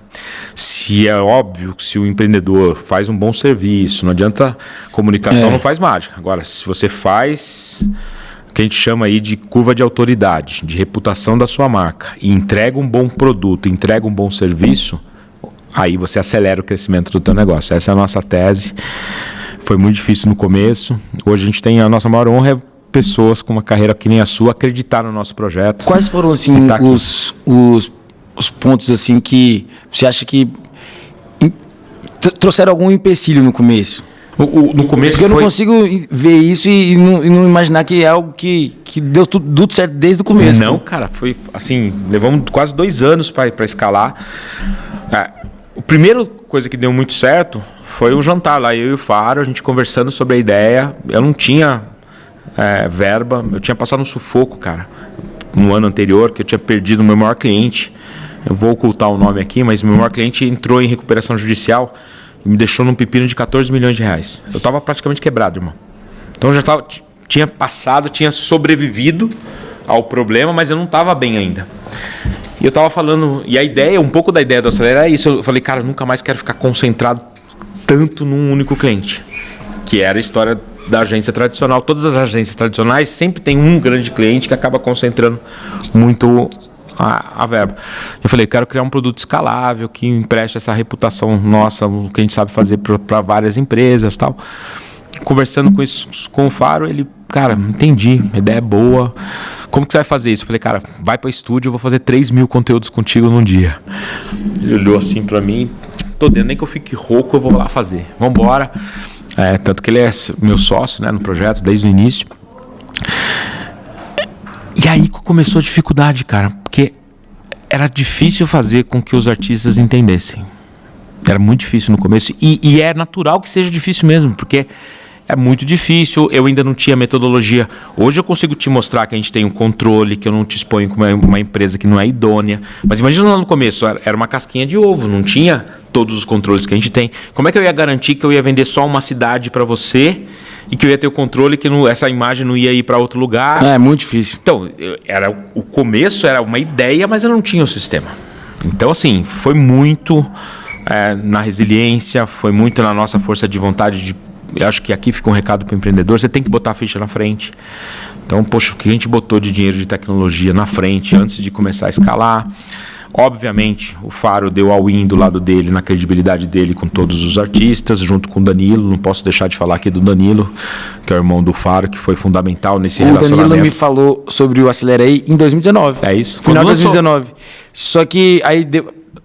Se é óbvio que se o empreendedor faz um bom serviço, não adianta, comunicação não faz mágica. Agora, se você faz o que a gente chama aí de curva de autoridade, de reputação da sua marca, e entrega um bom produto, entrega um bom serviço, aí você acelera o crescimento do teu negócio. Essa é a nossa tese. Foi muito difícil no começo. Hoje a gente tem a nossa maior honra, pessoas com uma carreira que nem a sua acreditar no nosso projeto. Quais foram assim os pontos assim que você acha que trouxeram algum empecilho no começo? No começo porque eu não consigo ver isso e não imaginar que é algo que deu tudo certo desde o começo. Não, cara, foi assim, levamos quase 2 anos para escalar. A primeira coisa que deu muito certo foi o jantar lá, eu e o Faro, a gente conversando sobre a ideia. Eu não tinha verba, eu tinha passado um sufoco, cara, no ano anterior, que eu tinha perdido o meu maior cliente. Eu vou ocultar o nome aqui, mas o meu maior cliente entrou em recuperação judicial e me deixou num pepino de 14 milhões de reais. Eu estava praticamente quebrado, irmão. Então eu já tinha sobrevivido ao problema, mas eu não estava bem ainda. E eu estava falando, e um pouco da ideia do Acelera é isso. Eu falei, cara, eu nunca mais quero ficar concentrado tanto num único cliente, que era a história da agência tradicional. Todas as agências tradicionais sempre tem um grande cliente que acaba concentrando muito a verba. Eu falei, quero criar um produto escalável que empreste essa reputação nossa, o que a gente sabe fazer para várias empresas, tal. Conversando com o Faro, ele, cara, entendi, a ideia é boa. Como que você vai fazer isso? Eu falei, cara, vai para o estúdio, eu vou fazer 3.000 conteúdos contigo num dia. Ele olhou assim para mim, tô dentro, nem que eu fique rouco, eu vou lá fazer. Vambora. Tanto que ele é meu sócio, né, no projeto, desde o início. E aí começou a dificuldade, cara, porque era difícil fazer com que os artistas entendessem. Era muito difícil no começo, e é natural que seja difícil mesmo, porque é muito difícil, eu ainda não tinha metodologia. Hoje eu consigo te mostrar que a gente tem um controle, que eu não te exponho como uma empresa que não é idônea. Mas imagina lá no começo, era uma casquinha de ovo, não tinha todos os controles que a gente tem. Como é que eu ia garantir que eu ia vender só uma cidade para você e que eu ia ter o controle que essa imagem não ia ir para outro lugar? É muito difícil. Então, o começo era uma ideia, mas eu não tinha o sistema. Então, assim, foi muito na resiliência, foi muito na nossa força de vontade. Eu acho que aqui fica um recado para o empreendedor, você tem que botar a ficha na frente. Então, poxa, o que a gente botou de dinheiro de tecnologia na frente antes de começar a escalar. Obviamente, o Faro deu all-in do lado dele, na credibilidade dele com todos os artistas, junto com o Danilo. Não posso deixar de falar aqui do Danilo, que é o irmão do Faro, que foi fundamental nesse relacionamento. O Danilo me falou sobre o Acelera Aí em 2019. É isso. Final de 2019. Só que aí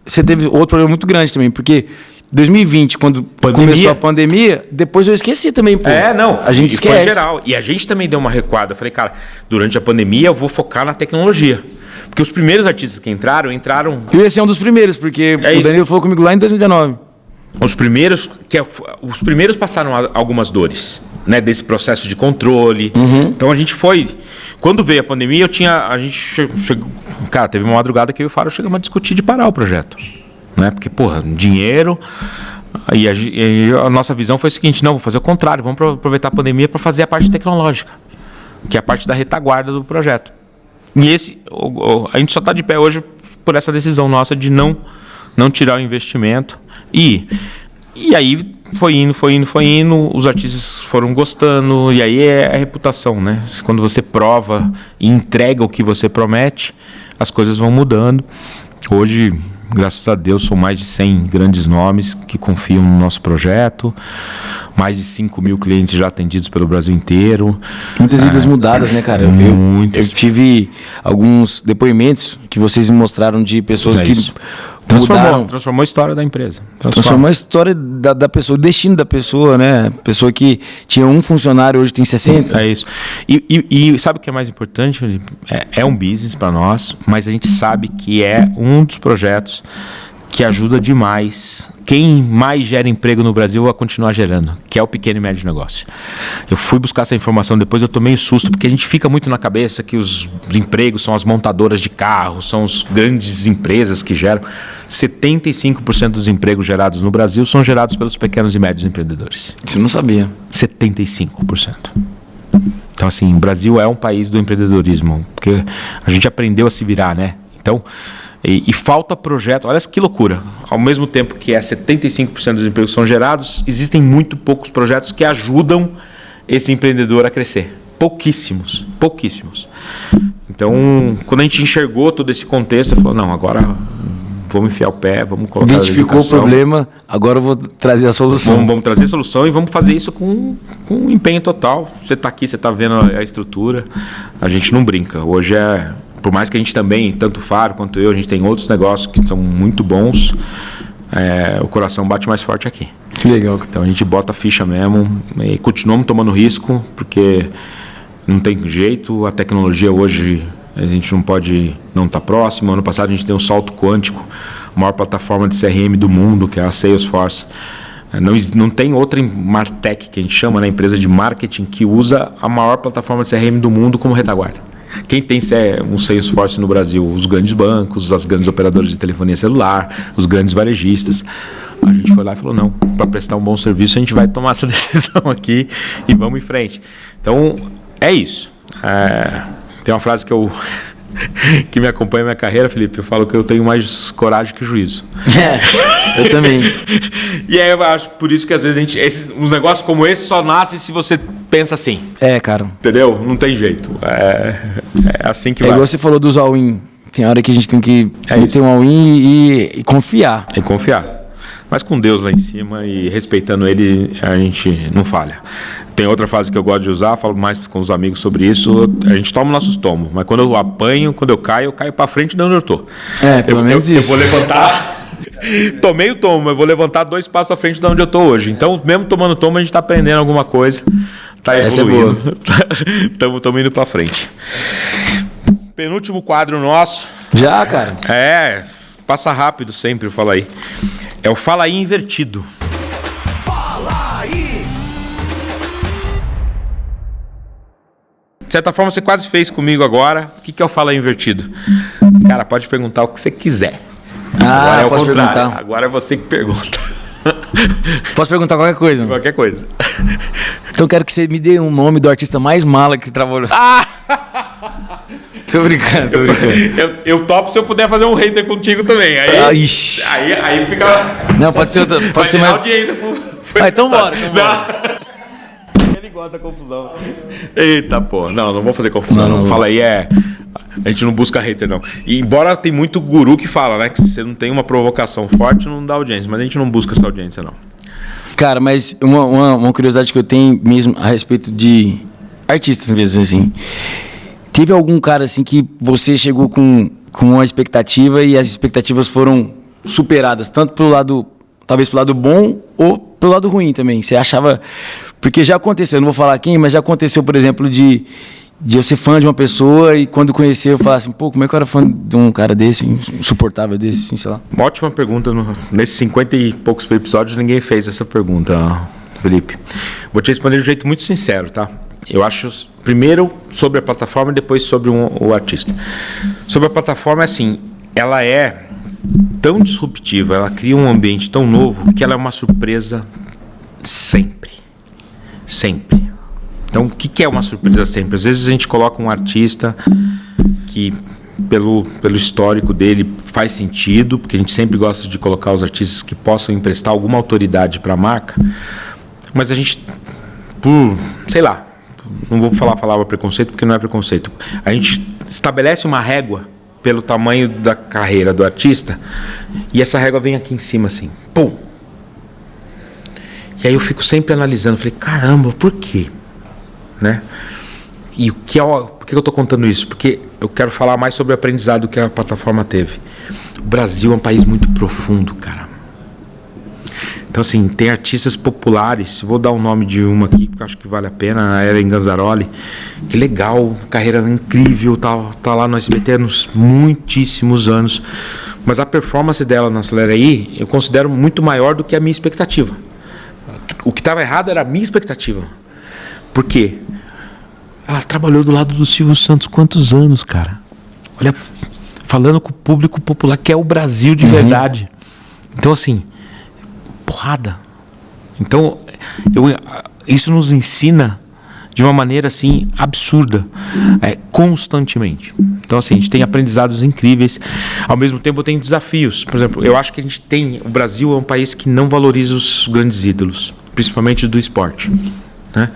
você teve outro problema muito grande também, porque 2020, quando começou a pandemia, depois eu esqueci também, pô. Não. A gente esquece. Foi geral. E a gente também deu uma recuada. Eu falei, cara, durante a pandemia eu vou focar na tecnologia. Porque os primeiros artistas que entraram... Eu ia ser um dos primeiros, porque o Danilo falou comigo lá em 2019. Os primeiros passaram algumas dores, né, desse processo de controle. Uhum. Então a gente foi... Quando veio a pandemia, a gente chegou... Cara, teve uma madrugada que eu e o Faro chegamos a discutir de parar o projeto. Né? Porque, porra, dinheiro... E a nossa visão foi a seguinte, não, vou fazer o contrário, vamos aproveitar a pandemia para fazer a parte tecnológica, que é a parte da retaguarda do projeto. E a gente só está de pé hoje por essa decisão nossa de não tirar o investimento. E aí foi indo, os artistas foram gostando, e aí é a reputação, né? Quando você prova e entrega o que você promete, as coisas vão mudando. Hoje, graças a Deus, são mais de 100 grandes nomes que confiam no nosso projeto, mais de 5.000 clientes já atendidos pelo Brasil inteiro. Muitas vidas mudadas, né, cara? Eu tive alguns depoimentos que vocês me mostraram de pessoas que transformou a história da empresa. Transformou a história da pessoa, o destino da pessoa, né? Pessoa que tinha um funcionário, hoje tem 60. É isso. E sabe o que é mais importante, Felipe? É um business para nós, mas a gente sabe que é um dos projetos que ajuda demais quem mais gera emprego no Brasil a continuar gerando, que é o pequeno e médio negócio. Eu fui buscar essa informação depois, eu tomei um susto, porque a gente fica muito na cabeça que os empregos são as montadoras de carro, são as grandes empresas que geram. 75% dos empregos gerados no Brasil são gerados pelos pequenos e médios empreendedores. Isso eu não sabia. 75%. Então, assim, o Brasil é um país do empreendedorismo, porque a gente aprendeu a se virar, né? Então... E falta projeto, olha que loucura. Ao mesmo tempo que 75% dos empregos são gerados, existem muito poucos projetos que ajudam esse empreendedor a crescer. Pouquíssimos. Então, quando a gente enxergou todo esse contexto, falou, não, agora vamos enfiar o pé, vamos colocar identificou o problema, agora eu vou trazer a solução. Vamos trazer a solução e vamos fazer isso com empenho total. Você está aqui, você está vendo a estrutura, a gente não brinca. Hoje por mais que a gente também, tanto o Faro quanto eu, a gente tem outros negócios que são muito bons, o coração bate mais forte aqui. Que legal. Então a gente bota a ficha mesmo e continuamos tomando risco, porque não tem jeito, a tecnologia hoje a gente não pode não estar próximo. Ano passado a gente tem um salto quântico, a maior plataforma de CRM do mundo, que é a Salesforce. Não tem outra Martech, que a gente chama, né, empresa de marketing, que usa a maior plataforma de CRM do mundo como retaguarda. Quem tem um Salesforce no Brasil? Os grandes bancos, as grandes operadoras de telefonia celular, os grandes varejistas. A gente foi lá e falou, não, para prestar um bom serviço a gente vai tomar essa decisão aqui e vamos em frente. Então, é isso. Tem uma frase que eu que me acompanha minha carreira, Felipe, eu falo que eu tenho mais coragem que juízo. Eu também. E aí eu acho por isso que às vezes uns negócios como esse só nascem se você pensa assim. Cara. Entendeu? Não tem jeito. É assim que vai. Igual você falou dos all-in. Tem hora que a gente tem que ter um all-in e confiar. Tem que confiar. Mas com Deus lá em cima e respeitando Ele, a gente não falha. Tem outra frase que eu gosto de usar, falo mais com os amigos sobre isso. A gente toma nossos tomos, mas quando eu apanho, quando eu caio pra frente de onde eu tô. Pelo menos isso. Eu vou levantar... Tomei o tomo, mas vou levantar 2 passos à frente de onde eu tô hoje. Então, mesmo tomando tomo, a gente tá aprendendo alguma coisa. Tá evoluindo. Estamos indo pra frente. Penúltimo quadro nosso. Já, cara? Passa rápido sempre, o Fala Aí. É o Fala Aí invertido. Fala aí! De certa forma, você quase fez comigo agora. O que é o Fala Aí invertido? Cara, pode perguntar o que você quiser. Agora é o contrário. Perguntar. Agora é você que pergunta. Posso perguntar qualquer coisa? Qualquer coisa. Então quero que você me dê um nome do artista mais mala que trabalhou. Tô brincando. Eu topo se eu puder fazer um hater contigo também. Aí fica... Não, pode ser mais... audiência então bora. Ele gosta da confusão. Eita, pô. Não vou fazer confusão. Não. Fala aí, a gente não busca hater, não. E embora tem muito guru que fala, né? Que se você não tem uma provocação forte, não dá audiência. Mas a gente não busca essa audiência, não. Cara, mas uma curiosidade que eu tenho mesmo a respeito de artistas mesmo, assim. Teve algum cara, assim, que você chegou com uma expectativa e as expectativas foram superadas, tanto pelo lado, talvez pelo lado bom ou pelo lado ruim também? Você achava... Porque já aconteceu, não vou falar quem, mas já aconteceu, por exemplo, de eu ser fã de uma pessoa e quando conhecer eu falar assim, pô, como é que eu era fã de um cara desse, insuportável desse, assim, sei lá. Uma ótima pergunta. Nesses 50 e poucos episódios ninguém fez essa pergunta, Felipe. Vou te responder de um jeito muito sincero, tá? Eu acho, primeiro, sobre a plataforma e depois sobre o artista. Sobre a plataforma, assim, ela é tão disruptiva, ela cria um ambiente tão novo que ela é uma surpresa sempre. Sempre. Então, o que é uma surpresa sempre? Às vezes a gente coloca um artista que, pelo histórico dele, faz sentido, porque a gente sempre gosta de colocar os artistas que possam emprestar alguma autoridade para a marca, mas a gente, sei lá, não vou falar a palavra preconceito, porque não é preconceito. A gente estabelece uma régua pelo tamanho da carreira do artista e essa régua vem aqui em cima assim, pum! E aí eu fico sempre analisando, falei, caramba, por quê? Né? E por que eu estou contando isso? Porque eu quero falar mais sobre o aprendizado que a plataforma teve. O Brasil é um país muito profundo, cara. Então, assim, tem artistas populares, vou dar o nome de uma aqui, que eu acho que vale a pena, a Ellen Ganzaroli. Que legal, carreira incrível, tá lá no SBT há muitíssimos anos. Mas a performance dela na Acelera Aí, eu considero muito maior do que a minha expectativa. O que estava errado era a minha expectativa. Por quê? Ela trabalhou do lado do Silvio Santos quantos anos, cara? Olha, falando com o público popular, que é o Brasil de verdade. Então, assim, porrada. Então, isso nos ensina de uma maneira, assim, absurda, constantemente. Então, assim, a gente tem aprendizados incríveis. Ao mesmo tempo, tem desafios. Por exemplo, eu acho que o Brasil é um país que não valoriza os grandes ídolos, principalmente do esporte, né?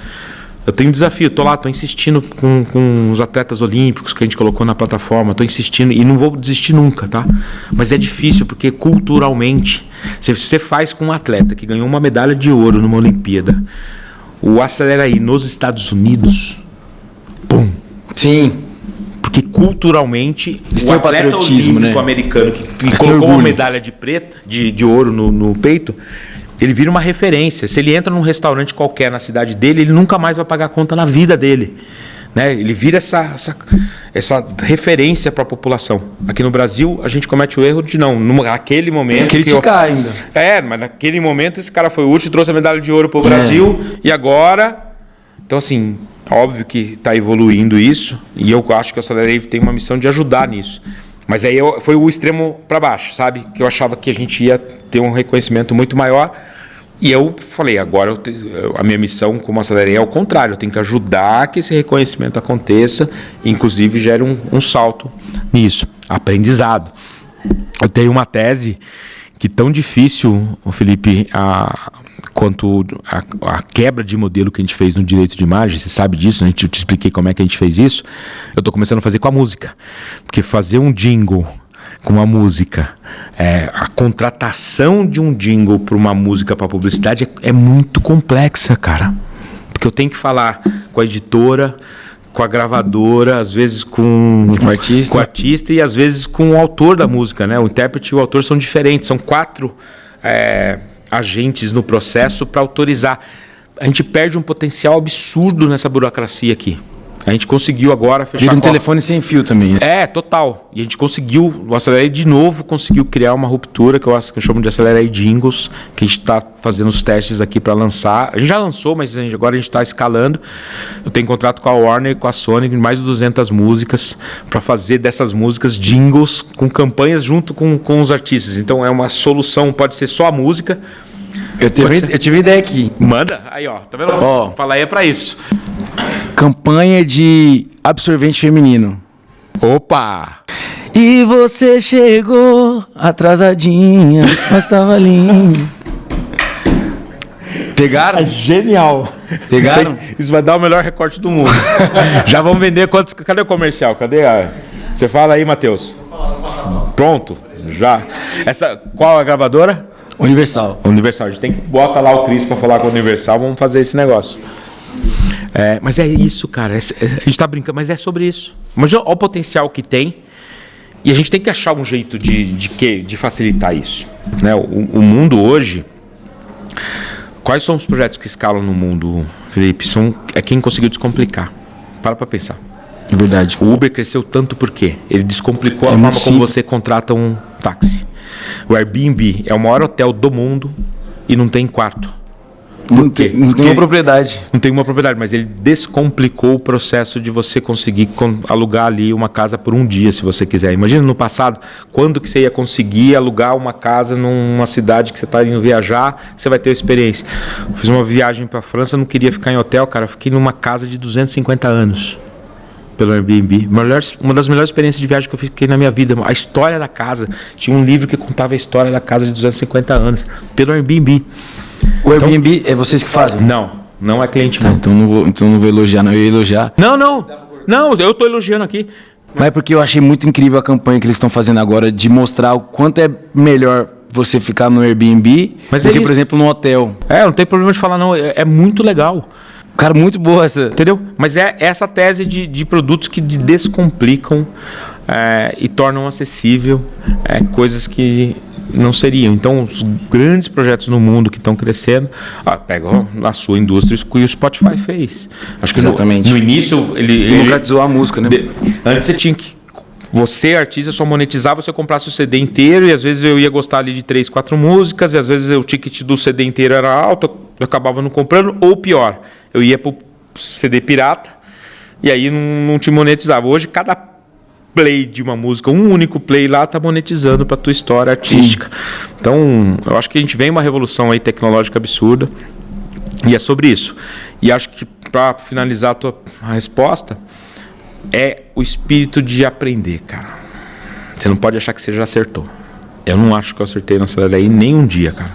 Eu tenho um desafio, estou insistindo com os atletas olímpicos que a gente colocou na plataforma, estou insistindo e não vou desistir nunca, tá? Mas é difícil, porque culturalmente, se você faz com um atleta que ganhou uma medalha de ouro numa Olimpíada, o Acelera Aí nos Estados Unidos, pum! Sim. Porque culturalmente, o atleta olímpico, né, americano que colocou uma medalha de ouro no peito, ele vira uma referência. Se ele entra num restaurante qualquer na cidade dele, ele nunca mais vai pagar conta na vida dele, né? Ele vira essa referência para a população. Aqui no Brasil, a gente comete o erro de naquele momento... criticar ainda. Mas naquele momento esse cara foi útil, trouxe a medalha de ouro para o Brasil, e agora... Então, assim, óbvio que está evoluindo isso, e eu acho que o Acelera Aí tem uma missão de ajudar nisso. Mas aí foi o extremo para baixo, sabe? Que eu achava que a gente ia ter um reconhecimento muito maior, E eu falei, agora a minha missão como acelerei é o contrário, eu tenho que ajudar que esse reconhecimento aconteça, inclusive gere um salto nisso, aprendizado. Eu tenho uma tese que tão difícil, Felipe, quanto a quebra de modelo que a gente fez no direito de imagem, você sabe disso, né? Eu te expliquei como é que a gente fez isso, eu estou começando a fazer com a música, porque fazer um jingle com uma música, a contratação de um jingle para uma música para publicidade é muito complexa, cara. Porque eu tenho que falar com a editora, com a gravadora, às vezes com o artista e às vezes com o autor da música, né? O intérprete e o autor são diferentes, são 4 agentes no processo para autorizar. A gente perde um potencial absurdo nessa burocracia aqui. A gente conseguiu agora fechar... Vira um telefone sem fio também. Total. E a gente conseguiu, o Acelerei de novo conseguiu criar uma ruptura, que eu chamo de Acelerei Jingles, que a gente está fazendo os testes aqui para lançar. A gente já lançou, mas agora a gente está escalando. Eu tenho contrato com a Warner e com a Sony, mais de 200 músicas, para fazer dessas músicas jingles, com campanhas junto com os artistas. Então é uma solução, pode ser só a música. Eu tive ideia aqui. Manda, aí ó, tá vendo? Fala aí, é para isso. Campanha de absorvente feminino. Opa! E você chegou atrasadinha, mas tava lindo. Pegaram? Genial. Pegaram? Isso vai dar o melhor recorte do mundo. Já vamos vender quantos... Cadê o comercial? Cadê a... Você fala aí, Matheus. Pronto? Já. Qual a gravadora? Universal. Universal. A gente tem que botar lá o Cris para falar com a Universal. Vamos fazer esse negócio. Mas é isso, cara. A gente tá brincando, mas é sobre isso. Imagina o potencial que tem. E a gente tem que achar um jeito de facilitar isso. Né? O mundo hoje... Quais são os projetos que escalam no mundo, Felipe? É quem conseguiu descomplicar. Para pensar. É verdade. O Uber cresceu tanto por quê? Ele descomplicou a forma como você contrata um táxi. O Airbnb é o maior hotel do mundo e não tem quarto. Não tem uma propriedade. Não tem uma propriedade, mas ele descomplicou o processo de você conseguir alugar ali uma casa por um dia, se você quiser. Imagina no passado, quando que você ia conseguir alugar uma casa numa cidade que você está indo viajar, você vai ter experiência. Eu fiz uma viagem para a França, não queria ficar em hotel, cara. Eu fiquei numa casa de 250 anos. Pelo Airbnb. Uma das melhores experiências de viagem que eu fiquei na minha vida. A história da casa. Tinha um livro que contava a história da casa de 250 anos. Pelo Airbnb. O Airbnb é vocês que fazem? Não é cliente meu. Então não vou elogiar, não. Eu ia elogiar. Não, eu estou elogiando aqui. Mas é porque eu achei muito incrível a campanha que eles estão fazendo agora de mostrar o quanto é melhor você ficar no Airbnb do que, por exemplo, no hotel. Não tem problema de falar, não. É muito legal. Cara, muito boa essa. Entendeu? Mas é essa tese de produtos que descomplicam e tornam acessível coisas que não seriam. Então, os grandes projetos no mundo que estão crescendo, pega a sua indústria que o Spotify fez. Acho que exatamente. No início ele democratizou a música, né? Antes você tinha que... Você, artista, só monetizava se eu comprasse o CD inteiro, e às vezes eu ia gostar ali de 3, 4 músicas, e às vezes o ticket do CD inteiro era alto, eu acabava não comprando, ou pior, eu ia pro CD pirata, e aí não te monetizava. Hoje, cada play de uma música, um único play lá, tá monetizando para tua história artística. Sim. Então, eu acho que a gente vem uma revolução aí tecnológica absurda, e é sobre isso. E acho que, para finalizar a tua resposta, é o espírito de aprender, cara. Você não pode achar que você já acertou. Eu não acho que eu acertei na Acelerei nem um dia, cara.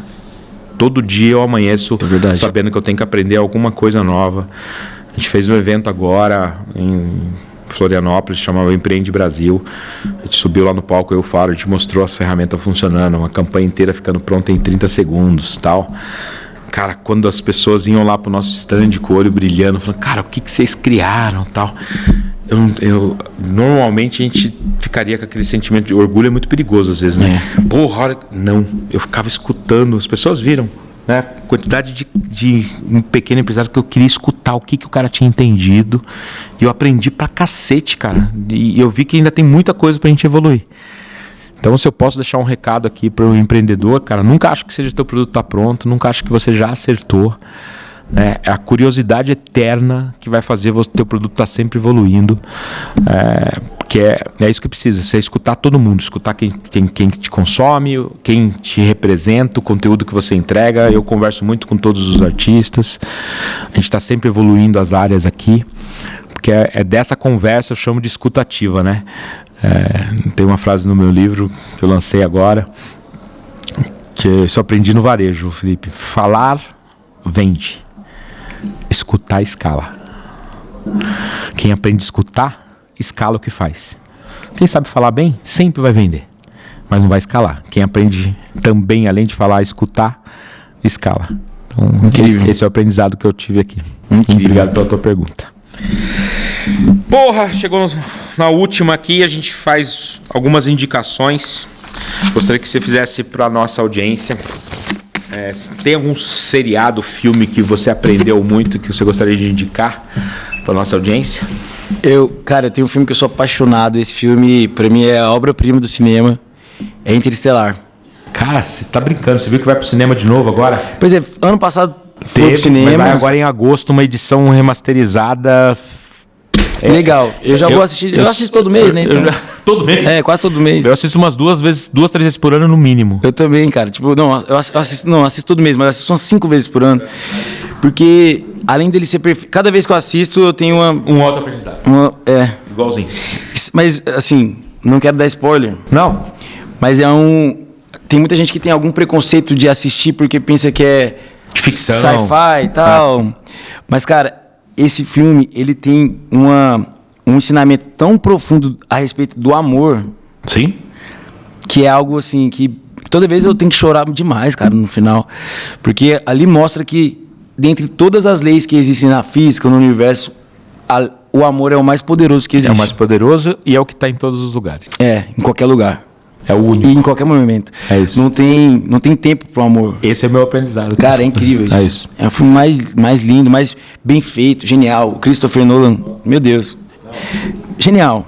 Todo dia eu amanheço sabendo que eu tenho que aprender alguma coisa nova. A gente fez um evento agora em Florianópolis, chamava Empreende Brasil. A gente subiu lá no palco, eu e o Faro, a gente mostrou as ferramentas funcionando, uma campanha inteira ficando pronta em 30 segundos, tal. Cara, quando as pessoas iam lá pro nosso stand com o olho brilhando, falando, cara, o que vocês criaram, tal... Normalmente a gente ficaria com aquele sentimento de orgulho, é muito perigoso às vezes, né? Porra, não, eu ficava escutando, as pessoas viram, né? Quantidade de um pequeno empresário que eu queria escutar o que o cara tinha entendido, e eu aprendi pra cacete, cara, e eu vi que ainda tem muita coisa pra gente evoluir. Então, se eu posso deixar um recado aqui para o empreendedor, cara, nunca acho que seja teu produto tá pronto, nunca acho que você já acertou. É a curiosidade eterna que vai fazer o teu produto estar sempre evoluindo, Que é isso que precisa, você escutar todo mundo, escutar quem te consome, quem te representa, o conteúdo que você entrega. Eu converso muito com todos os artistas, a gente está sempre evoluindo as áreas aqui, porque é dessa conversa eu chamo de escutativa, né? Tem uma frase no meu livro que eu lancei agora, que eu aprendi no varejo, Felipe: falar vende, escutar escala. Quem aprende a escutar, escala o que faz. Quem sabe falar bem, sempre vai vender, mas não vai escalar. Quem aprende também, além de falar, escutar, escala. Então, incrível. Esse é o aprendizado que eu tive aqui. Incrível. Obrigado pela tua pergunta. Porra, chegou na última aqui, a gente faz algumas indicações. Gostaria que você fizesse para a nossa audiência. Tem algum seriado, filme que você aprendeu muito, que você gostaria de indicar para a nossa audiência? Cara, eu tenho um filme que eu sou apaixonado. Esse filme, pra mim, é a obra-prima do cinema. É Interestelar. Cara, você tá brincando. Você viu que vai pro cinema de novo agora? Pois é, ano passado foi pro cinema. Mas vai agora em agosto, uma edição remasterizada. Legal. Eu já vou assistir. Eu assisto todo mês, né? Então. Todo mês? Quase todo mês. Eu assisto umas 2, 3 vezes por ano no mínimo. Eu também, cara. Tipo, eu assisto todo mês, mas eu assisto umas 5 vezes por ano. Porque, além dele ser perfeito, cada vez que eu assisto, eu tenho um alto aprendizado. Igualzinho. Mas, assim, não quero dar spoiler. Não. Mas tem muita gente que tem algum preconceito de assistir porque pensa que é ficção, sci-fi e tal. Mas, cara, esse filme, ele tem um ensinamento tão profundo a respeito do amor. Sim. Que é algo assim que toda vez eu tenho que chorar demais, cara, no final. Porque ali mostra que, dentre todas as leis que existem na física, no universo, o amor é o mais poderoso que existe. É o mais poderoso e é o que está em todos os lugares. Em qualquer lugar. É o único. E em qualquer momento. É isso. Não tem tempo pro amor. Esse é meu aprendizado. Cara, é incrível isso. É isso. É o filme mais lindo, mais bem feito, genial. O Christopher Nolan, meu Deus. Genial.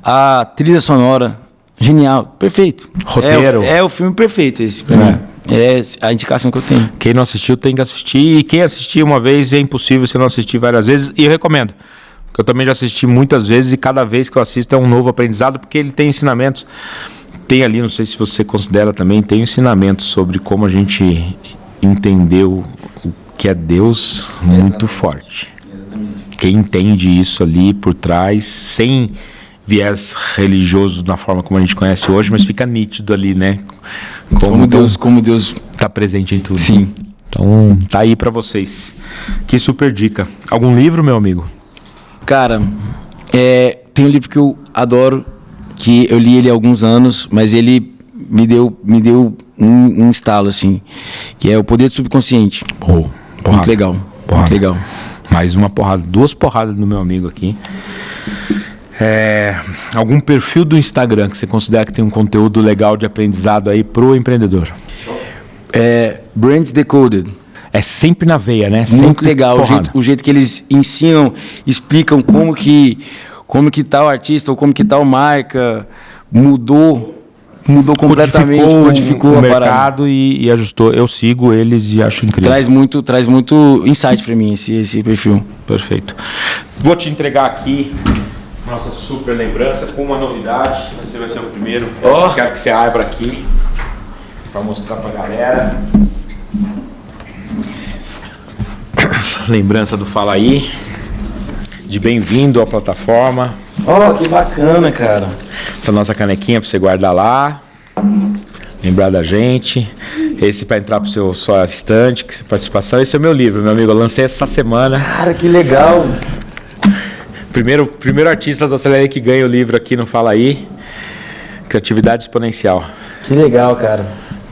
A trilha sonora, genial. Perfeito. Roteiro. É o filme perfeito esse, pra mim. É a indicação que eu tenho. Quem não assistiu tem que assistir. E quem assistir uma vez, é impossível você não assistir várias vezes. E eu recomendo. Porque eu também já assisti muitas vezes e cada vez que eu assisto é um novo aprendizado, porque ele tem ensinamentos. Tem ali, não sei se você considera também, tem ensinamentos sobre como a gente entendeu o que é Deus muito forte. Exatamente. Quem entende isso ali por trás, sem viés religioso na forma como a gente conhece hoje, mas fica nítido ali, né? Como Deus está presente em tudo. Sim. Então, tá aí para vocês. Que super dica. Algum livro, meu amigo? Cara, tem um livro que eu adoro, que eu li ele há alguns anos, mas ele me deu um estalo, assim, que é O Poder do Subconsciente. Muito legal. Muito legal. Mais uma porrada, 2 porradas no meu amigo aqui. Algum perfil do Instagram que você considera que tem um conteúdo legal de aprendizado aí pro empreendedor? Brands Decoded. É sempre na veia, né? Muito sempre legal o jeito que eles ensinam, explicam como que tal artista ou como que tal marca mudou completamente, codificou o a mercado e ajustou. Eu sigo eles e acho incrível. Traz muito insight para mim esse perfil. Perfeito. Vou te entregar aqui nossa super lembrança com uma novidade. Você vai ser o primeiro. Quero que você abra aqui para mostrar para a galera. Lembrança do Fala Aí, de bem-vindo à plataforma. Que bacana, cara. Essa nossa canequinha para você guardar lá, lembrar da gente. Esse para entrar para o sua estante, que participação. Esse é o meu livro, meu amigo. Eu lancei essa semana. Cara, que legal. Primeiro artista do Acelera Aí que ganha o livro aqui no Fala Aí. Criatividade Exponencial. Que legal, cara.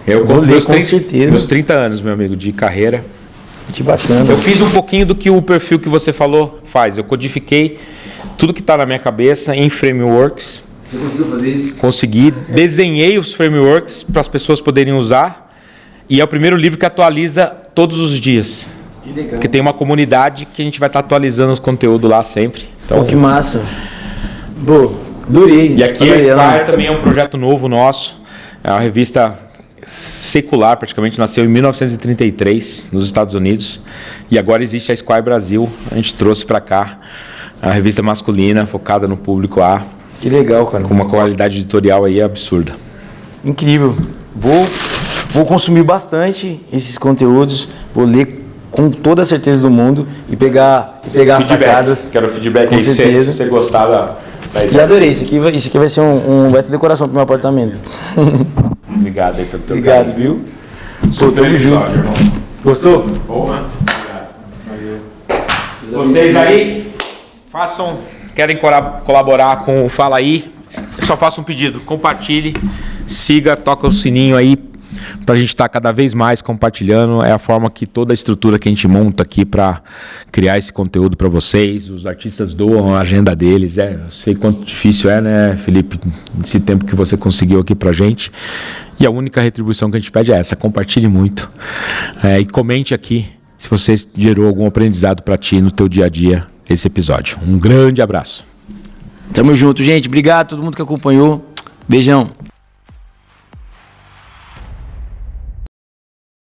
Eu vou ler com certeza. Meus 30 anos, meu amigo, de carreira. Que bacana. Eu fiz um pouquinho do que o perfil que você falou faz. Eu codifiquei tudo que está na minha cabeça em frameworks. Você conseguiu fazer isso? Consegui. Desenhei os frameworks para as pessoas poderem usar. E é o primeiro livro que atualiza todos os dias. Que legal. Porque tem uma comunidade que a gente vai estar atualizando os conteúdos lá sempre. Então, que massa. Adorei. E aqui a Esquire também é um projeto novo nosso. É uma revista secular, praticamente nasceu em 1933 nos Estados Unidos e agora existe a Esquire Brasil. A gente trouxe para cá a revista masculina focada no público A. Que legal, cara. Com uma qualidade editorial aí absurda. Incrível. Vou consumir bastante esses conteúdos, vou ler com toda a certeza do mundo e pegar as sacadas. Quero feedback com aí, certeza. se você gostar da E ideia. adorei, isso aqui vai ser vai ter decoração pro meu apartamento. Obrigado aí pelo teu Obrigado, carinho. viu? Pô, tamo junto. Irmão. Gostou? Porra. Vocês aí querem colaborar com o Fala Aí, só faça um pedido, compartilhe, siga, toca o sininho aí pra gente estar cada vez mais compartilhando. É a forma que toda a estrutura que a gente monta aqui para criar esse conteúdo para vocês. Os artistas doam a agenda deles. Eu sei quanto difícil é, né, Felipe, esse tempo que você conseguiu aqui pra gente. E a única retribuição que a gente pede é essa: compartilhe muito e comente aqui se você gerou algum aprendizado para ti no teu dia a dia esse episódio. Um grande abraço. Tamo junto, gente. Obrigado a todo mundo que acompanhou. Beijão.